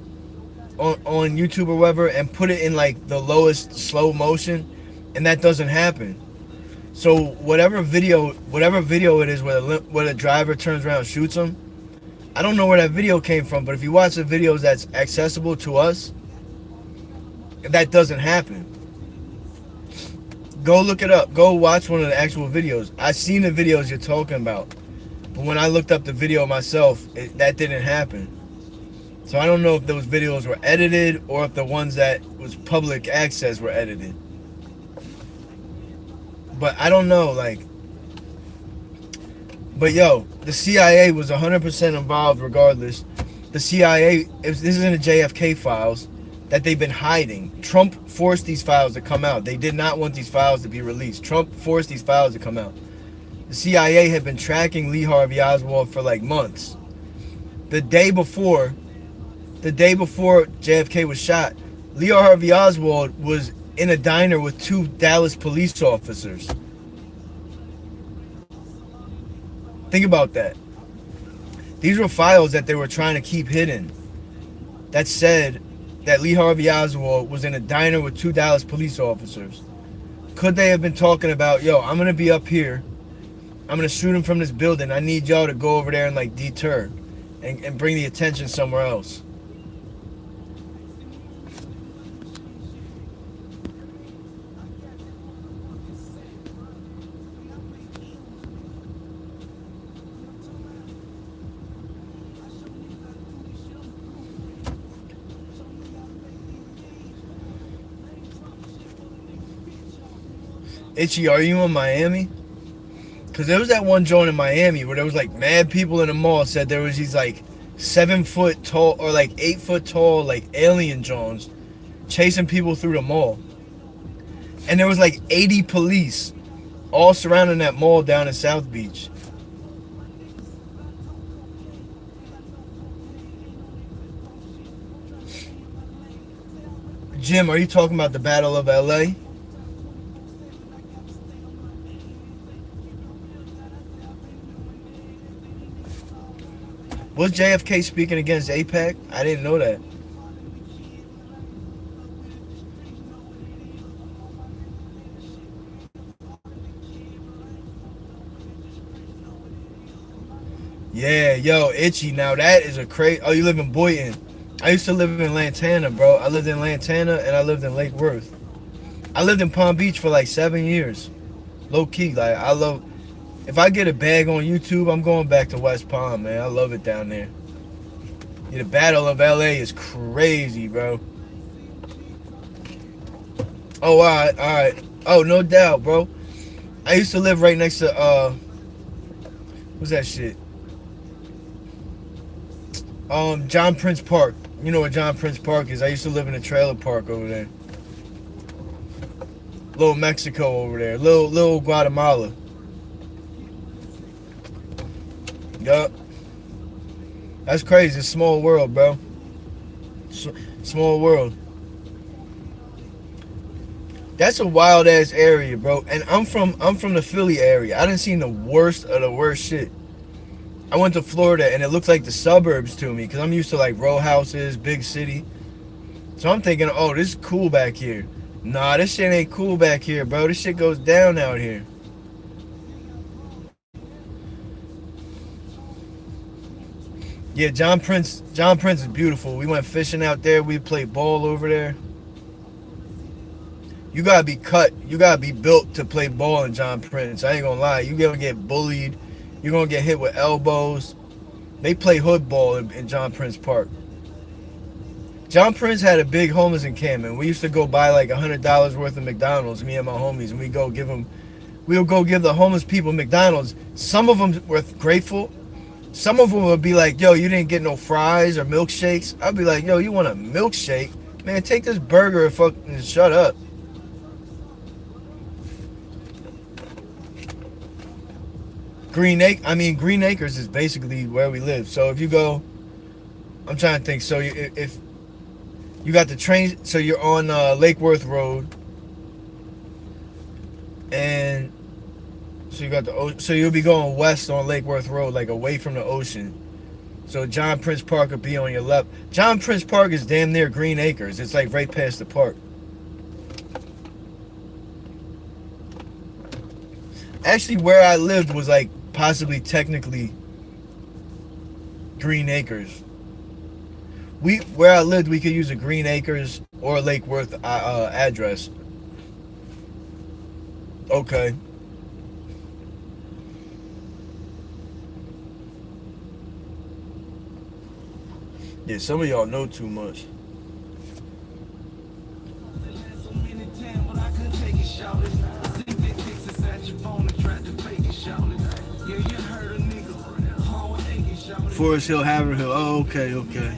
on YouTube or whatever, and put it in like the lowest slow motion, and that doesn't happen. So whatever video it is where the driver turns around and shoots him, I don't know where that video came from, but if you watch the videos that's accessible to us, that doesn't happen. Go look it up. Go watch one of the actual videos. I seen the videos you're talking about. But when I looked up the video myself, that didn't happen. So I don't know if those videos were edited or if the ones that was public access were edited. But I don't know, like. But yo, the CIA was 100% involved regardless. The CIA, this is in the JFK files that they've been hiding. Trump forced these files to come out. They did not want these files to be released. Trump forced these files to come out. The CIA had been tracking Lee Harvey Oswald for like months. The day before JFK was shot, Lee Harvey Oswald was in a diner with 2 Dallas police officers. Think about that. These were files that they were trying to keep hidden that said that Lee Harvey Oswald was in a diner with 2 Dallas police officers. Could they have been talking about, yo, I'm going to be up here, I'm going to shoot him from this building, I need y'all to go over there and like deter and bring the attention somewhere else? Itchy, are you in Miami? Because there was that one joint in Miami where there was like mad people in the mall said there was these like 7-foot tall or like 8-foot tall like alien drones chasing people through the mall. And there was like 80 police all surrounding that mall down in South Beach. Jim, are you talking about the Battle of LA? Was JFK speaking against AIPAC? I didn't know that. Yeah, yo, Itchy. Now that is a crazy. Oh, you live in Boynton. I used to live in Lantana, bro. I lived in Lantana and I lived in Lake Worth. I lived in Palm Beach for like 7 years. Low key, like I love. If I get a bag on YouTube, I'm going back to West Palm, man. I love it down there. Yeah, the Battle of LA is crazy, bro. Oh, all right. Oh, no doubt, bro. I used to live right next to what's that shit? John Prince Park. You know what John Prince Park is? I used to live in a trailer park over there. Little Mexico over there. Little Guatemala. Yup. That's crazy. It's a small world, bro. Small world. That's a wild ass area, bro. And I'm from the Philly area. I done seen the worst of the worst shit. I went to Florida and it looks like the suburbs to me because I'm used to like row houses, big city. So I'm thinking, oh, this is cool back here. Nah, this shit ain't cool back here, bro. This shit goes down out here. Yeah, John Prince is beautiful. We went fishing out there. We played ball over there. You gotta be cut. You gotta be built to play ball in John Prince. I ain't gonna lie. You gonna get bullied. You're gonna get hit with elbows. They play hood ball in John Prince Park. John Prince had a big homeless encampment. We used to go buy like $100 worth of McDonald's, me and my homies, and we'll go give the homeless people McDonald's. Some of them were grateful. Some of them would be like, yo, you didn't get no fries or milkshakes. I'd be like, yo, you want a milkshake? Man, take this burger and fucking shut up. Green Acres is basically where we live. So if you go, I'm trying to think. So if you got the train, so you're on Lake Worth Road, and so you got so you'll be going west on Lake Worth Road, like away from the ocean. So John Prince Park will be on your left. John Prince Park is damn near Green Acres. It's like right past the park. Actually, where I lived was like possibly technically Green Acres. Where I lived, we could use a Green Acres or a Lake Worth address. Okay. Yeah, some of y'all know too much. Forest Hill, Haverhill. Oh, okay.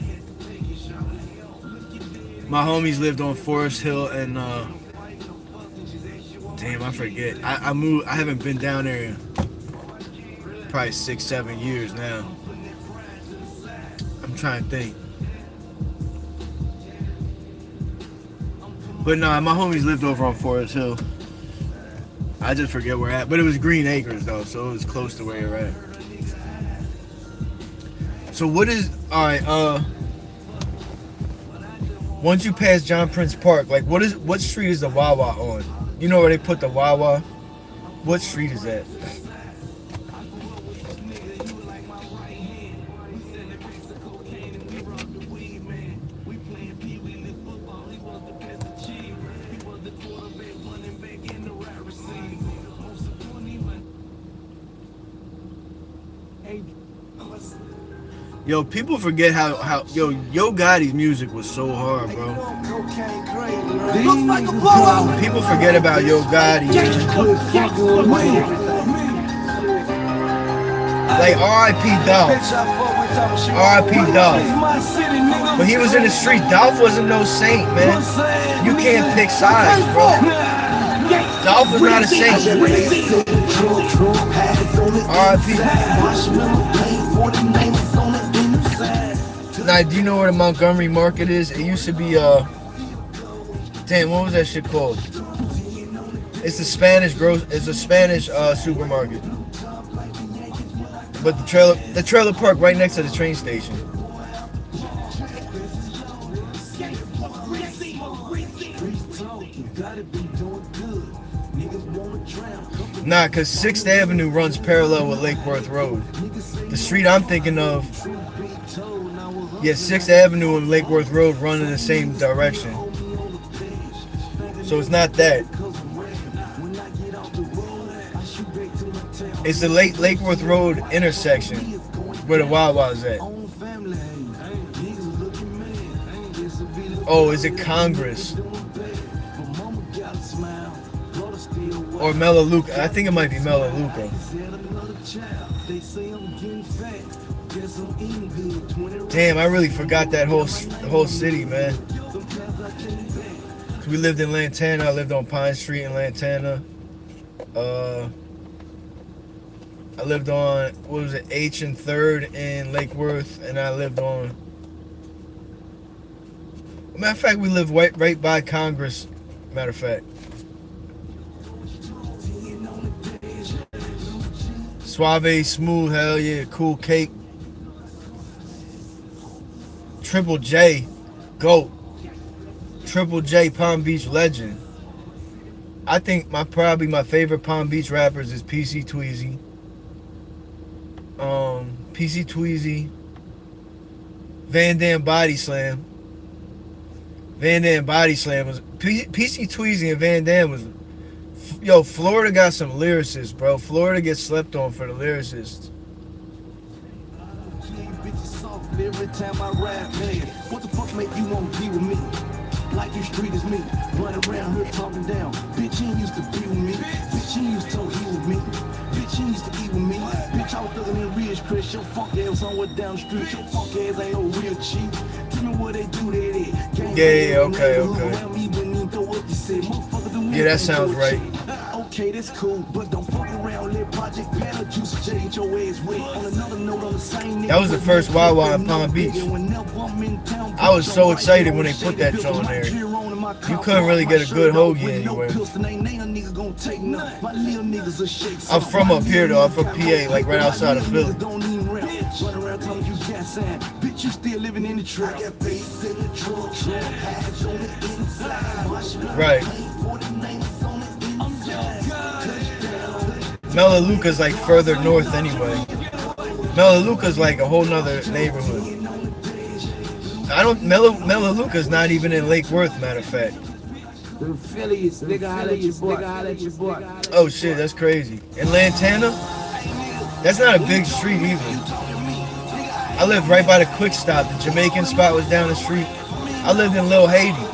My homies lived on Forest Hill and damn, I forget. I moved. I haven't been down there in probably 6-7 years now. I'm trying to think. But nah, my homies lived over on Forest Hill. I just forget where at. But it was Green Acres though, so it was close to where you're at. So what is, alright, once you pass John Prince Park, like what street is the Wawa on? You know where they put the Wawa? What street is that? Yo, people forget how Yo Gotti's music was so hard, bro. People forget about Yo Gotti. Like R.I.P. Dolph. R.I.P. Dolph. But he was in the street. Dolph wasn't no saint, man. You can't pick sides, bro. Dolph was not a saint. R.I.P. Now, do you know where the Montgomery Market is? It used to be, damn, what was that shit called? It's the Spanish supermarket. But the trailer park right next to the train station. Nah, cause 6th Avenue runs parallel with Lake Worth Road. The street I'm thinking of, yeah, 6th Avenue and Lake Worth Road run in the same direction. So it's not that. It's the Lake Worth Road intersection where the Wawa's at. Oh, is it Congress? Or Melaleuca? I think it might be Melaleuca. Damn, I really forgot that whole city, man. We lived in Lantana. I lived on Pine Street in Lantana. I lived on, what was it, H and 3rd in Lake Worth, and I lived on, matter of fact, we lived right by Congress, matter of fact. Suave, smooth, hell yeah, cool cake. Triple J, GOAT. Triple J, Palm Beach legend. I think probably my favorite Palm Beach rappers is PC Tweezy. PC Tweezy, Van Dam Body Slam. Van Dam Body Slam was PC Tweezy and Van Dam was. Yo, Florida got some lyricists, bro. Florida gets slept on for the lyricists. Every time I rap, man, what the fuck make you want to be with me? Like you street as me, run around here talking down. Bitch, you used to be with me. Bitch, you used to he with me. Bitch, you used to eat with me. Bitch, I was thugging in Ridge Chris. Your funk ass somewhere down the street. Your funk ass ain't no real cheap. Tell me what they do there. Yeah, okay. Yeah, that sounds right. Okay, that's cool, but don't fuck around. Let Project Panda juice change your ass wet. On another note, on the same. That was the first Wawa in Palm Beach. I was so excited when they put that joint there. You couldn't really get a good hoagie anywhere. I'm from up here though. I'm from PA, like right outside of Philly. Bitch, you still living in the truck. Right. Melaleuca's like further north anyway. Melaleuca's like a whole nother neighborhood. Melaleuca's not even in Lake Worth, matter of fact. Oh shit, that's crazy. In Lantana? That's not a big street either. I lived right by the Quick Stop. The Jamaican spot was down the street. I lived in Lil Haiti.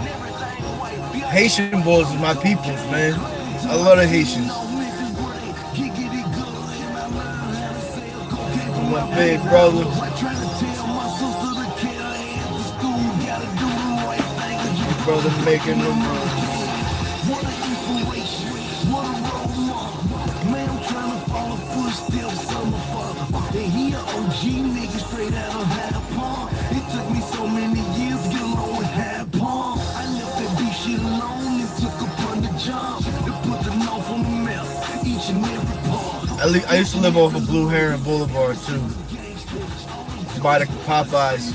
Haitian boys is my peoples, man. I love the Haitians. My big brother. Your brother making the move. It took me so many years to get along with Hab Palm. I left that bitch shit alone and took upon the job to put the knife on the mouth each and every part. I used to live off of Blue Heron Boulevard too, by the Popeyes,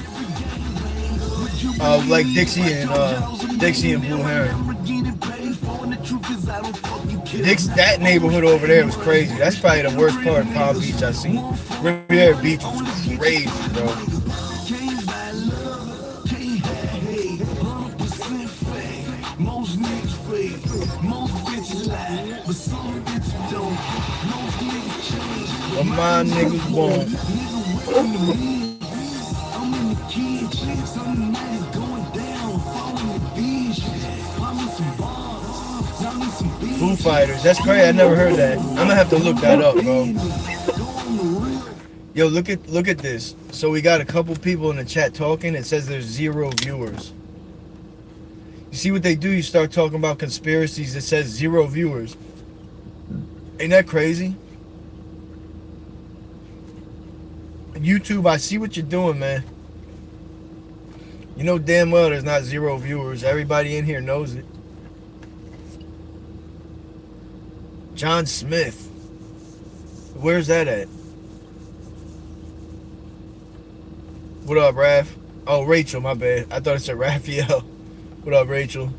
like Dixie and Blue Heron. That neighborhood over there was crazy. That's probably the worst part of Palm Beach I've seen. Riviera Beach was crazy, bro. But my niggas won't. Foo Fighters, that's crazy. I never heard that. I'm gonna have to look that up, bro. Yo, look at this. So we got a couple people in the chat talking. It says there's 0 viewers. You see what they do? You start talking about conspiracies. It says 0 viewers. Ain't that crazy? YouTube, I see what you're doing, man. You know damn well there's not 0 viewers. Everybody in here knows it. John Smith. Where's that at? What up, Raph? Oh, Rachel, my bad. I thought it said Raphael. What up, Rachel?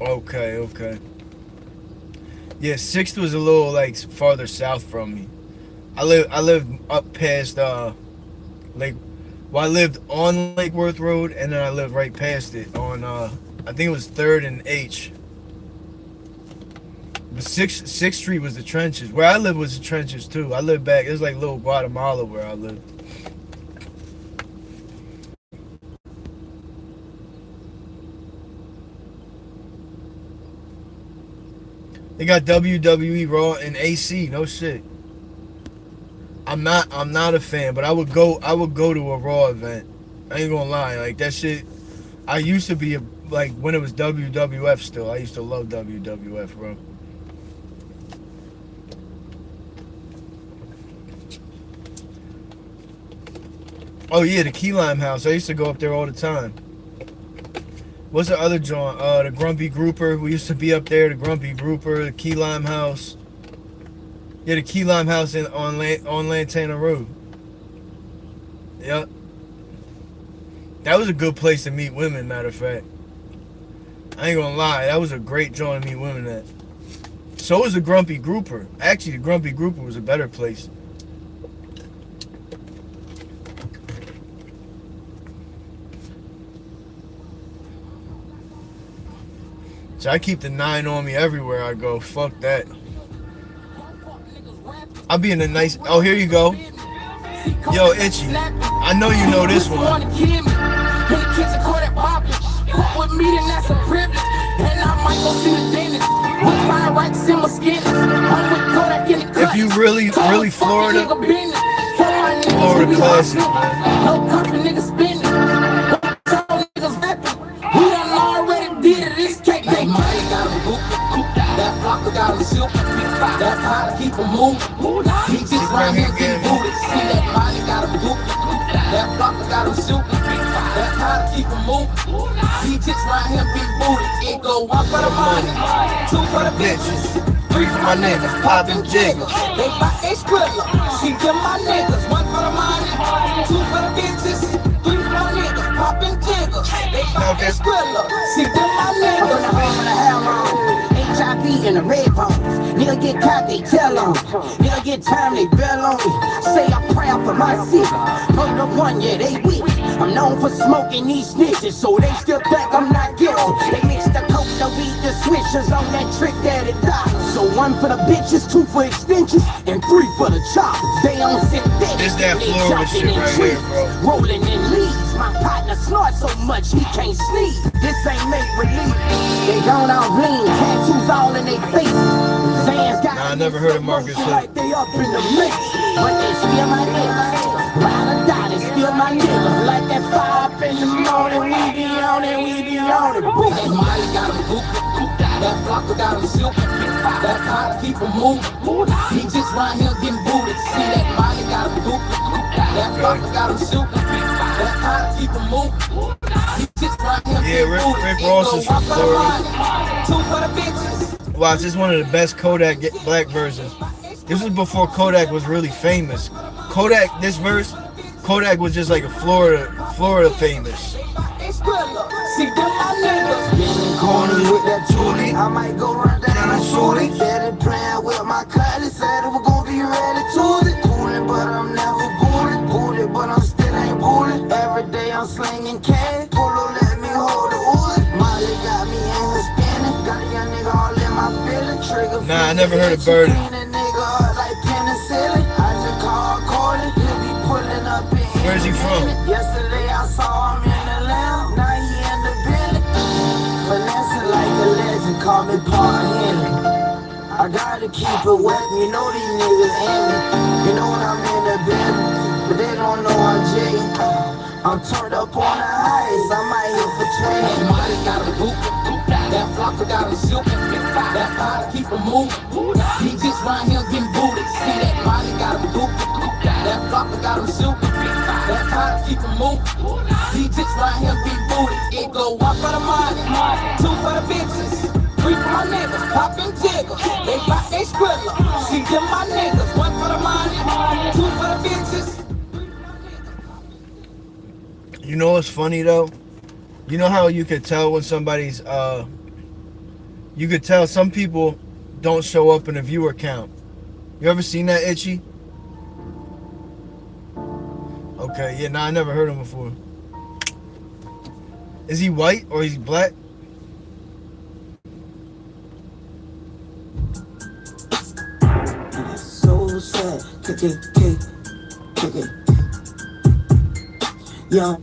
Okay. Yeah, 6th was a little like farther south from me. I lived up past Lake. Well, I lived on Lake Worth Road, and then I lived right past it on I think it was 3rd and H. But 6th Street was the trenches. Where I lived was the trenches too. I lived back. It was like little Guatemala where I lived. They got WWE Raw and AC. No shit. I'm not a fan, but I would go to a Raw event. I ain't gonna lie, like that shit. I used to be like when it was WWF still. I used to love WWF, bro. Oh yeah, the Key Lime House. I used to go up there all the time. What's the other joint? The Grumpy Grouper. We used to be up there. The Grumpy Grouper, the Key Lime House. Yeah, the Key Lime House on Lantana Road. Yep. That was a good place to meet women, matter of fact. I ain't gonna lie, that was a great joint to meet women at. So was the Grumpy Grouper. Actually, the Grumpy Grouper was a better place. So I keep the 9 on me everywhere I go. Fuck that. I'll be in a nice... Oh, here you go. Yo, Itchy. I know you know this one. If you really Florida classic, man. Got him silk, that's how to keep him moving. He just right here getting booted. See that body got him gooped. That flocker got him silk, that's how to keep him moving. He just right here get booted. It go 1 for the money, 2 for the bitches, 3 for my niggas, poppin' jiggers. They buy a Skrilla, see them my niggas. 1 for the money, 2 for the bitches, 3 for my niggas, poppin' jiggers. They buy a Skrilla, see them my niggas. HIV in the red bones. Nigga get caught, they tell on me. Nigga get time, they bell on me. Say I'm proud for my city. From the one, yeah, they weak. I'm known for smoking these snitches, so they still think I'm not guilty. They mix the coke, the weed, the switches on that trick that it died. So 1 for the bitches, 2 for extensions, and 3 for the choppers. They on synthetic. This that Florida shit right here, bro. Rolling in leaves. My partner snorts so much he can't sneeze. This ain't make believe. They gone out lean, tattoos all in their face. Nah, I never heard of Marcus Hill. Like they up in the mix, but they still my niggas. Ride or die, they still my niggas. Like that 5 in the morning, we be on it, we be on it. That Molly got him gooped, that flocker got him silk, that car keep him moving. He just right here getting booted. See that Molly got him gooped, that flocker got him silk, that car keep him moving. He just right here getting booted. Rick Ross is from Florida. 2 for the bitches. Watch, this is one of the best Kodak Black versions. This was before Kodak was really famous. Kodak, this verse, Kodak was just like a Florida famous. See them my niggas. Corner with that Julie. I might go run down and shoot it. Said it playing with my cutlass. Said it was gonna be ready to it. Coolin', but I'm never booted. Booted, but I'm still ain't booted. Every day I'm slinging cash. Polo let me hold the wood. Molly got me in her spinning. Got a young nigga all in my feeling. Trigger. Nah, I never heard of Birdie. Where's he from? Yesterday I saw him in the lamb, now he in the building. keep it wet. You know these niggas hate me. You know when I'm in the building, but they don't know I'm Jay. I'm turned up on the highs, I might hit for 20. That money got a boot, that flopper got a silk, that powder keep a move. He just right here getting booted. See that money got a boot, that flopper got a silk, that powder keep a move. He just right here getting booted. It go one for the money, two for the bitches, three for my niggas, poppin' jiggles. They bout they skrilla. See them my niggas, one for the money, two for the bitches. You know what's funny though? You know how you could tell when somebody's you could tell some people don't show up in a viewer count. You ever seen that, Itchy? Okay, yeah, nah, I never heard him before. Is he white or is he black? So sad, KKK. Young.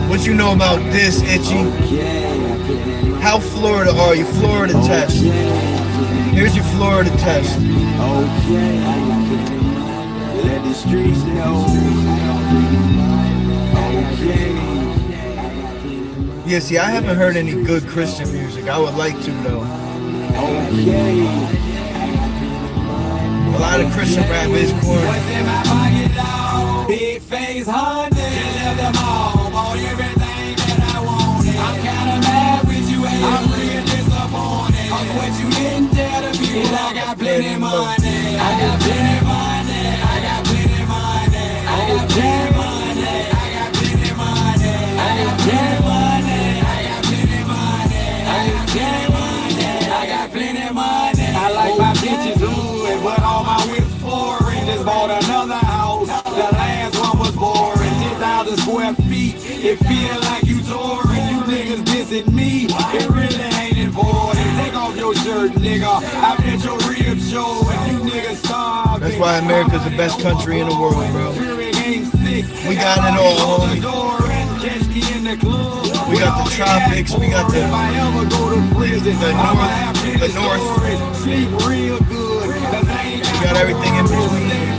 What you know about this, Itchy? How Florida are you? Florida test. Here's your Florida test. Let the streets know. Yeah, see, I haven't heard any good Christian music. I would like to, though. A lot of Christian rap is corny. What's in my pocket, dog? Big face hunting. Left them all. Bought everything that I wanted. I'm kinda mad with you, and I'm real disappointed. Cause what you didn't tell the people, I got plenty money. I got plenty money. I got plenty money. I got plenty money. I got plenty money. I got plenty money. I got plenty money. I got plenty money. I got plenty money. I like my bitches hood, but all my whips foreign. Just bought another house. The last one was boring. 10,000 square feet. It feel like you touring. You niggas visit me. It really ain't important. Take off your shirt, nigga. I bet your ribs show. If you niggas starve. That's why America's the best country in the world, bro. We got it all, homie. We got the tropics, we got the north. We got everything in between.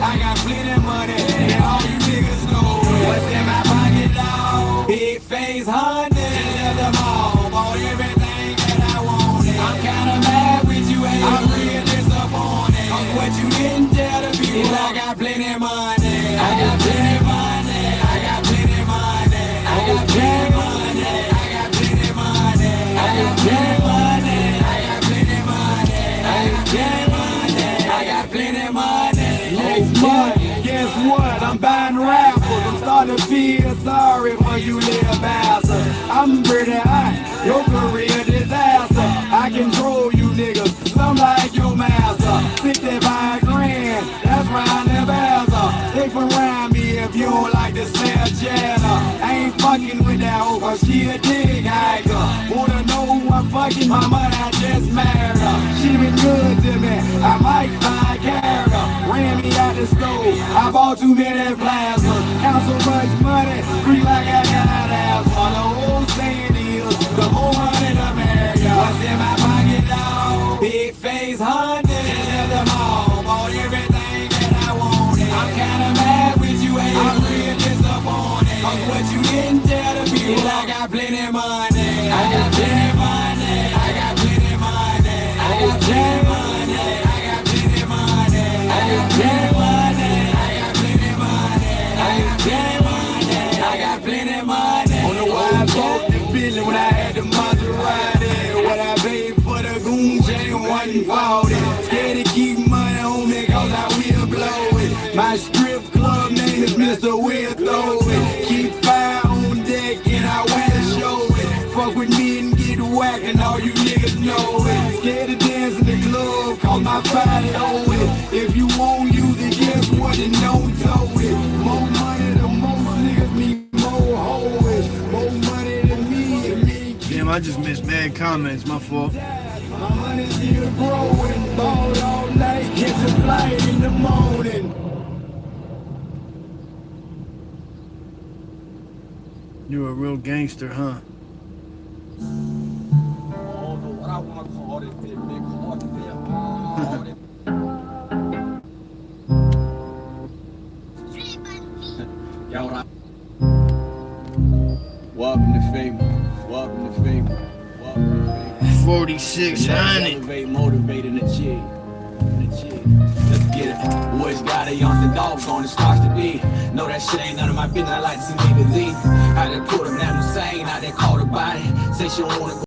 I got plenty money, and all you niggas know what's in my pocket, dog. Big face hunting, left them all, bought everything that I wanted. I'm kinda mad with you, and I'm real disappointed. Cause what you didn't tell the people, I got plenty money. I got plenty money. I got plenty money. I got plenty money. I got plenty money. I got plenty money. I got plenty money. I got plenty money. I got plenty money. Next month, guess what? I'm buying raffles. I'm starting to feel sorry for you little bastard. I'm pretty hot, your career disaster. I control you niggas, some like your master. 65 grand, that's round the bazzer. They from around me if you don't like to sell cheddar. I ain't fucking with that hoe, cause she a dig hiker. Wanna know who I'm fucking? My mother, I just married her. She been good to me, I might find character. Ran me out the stove, I bought too many plasmas. Count so much money, free like I got asthma. The whole saying is, the more money the merrier. What's in my pocket, dog? Big face hunting, left them all, bought everything that I wanted. I'm kinda mad with you, and I'm real disappointed. Cause what you didn't tell the people, I got plenty money. I got plenty money. I got plenty money. I got plenty money. I got plenty money. I got plenty money. I got plenty money. I got plenty money. I got plenty money. On the wide boat, the building when I had the Maserati. What I paid for the goon chain, 140. Scared to keep money on me, cause I will blow it. My strip club name is Mr. Will Throw It. Keep fire on deck and I will show it. Fuck with me and get whacked and all you niggas know it. Scared to dance in the club, cause my body owe it. If you won't use it, guess what? Then don't tow it. More money than most niggas need more hoes. More money than me, and me. Damn, I just missed mad comments, my fault. My money's still growing. Ball all night, catch a flight in the morning. You a real gangster, huh? I don't know what I wanna call this bitch, big hard to be a hard. Yo, what I... Welcome to fame. Welcome to fame. Welcome to fame. 4600. Elevate, motivate, and achieve. Let's get it. Boys got a young the dogs on the stars to be. No, that shit ain't none of my business. I like to see niggas eat. How they put them down the same. How they call the body. Say she don't wanna go.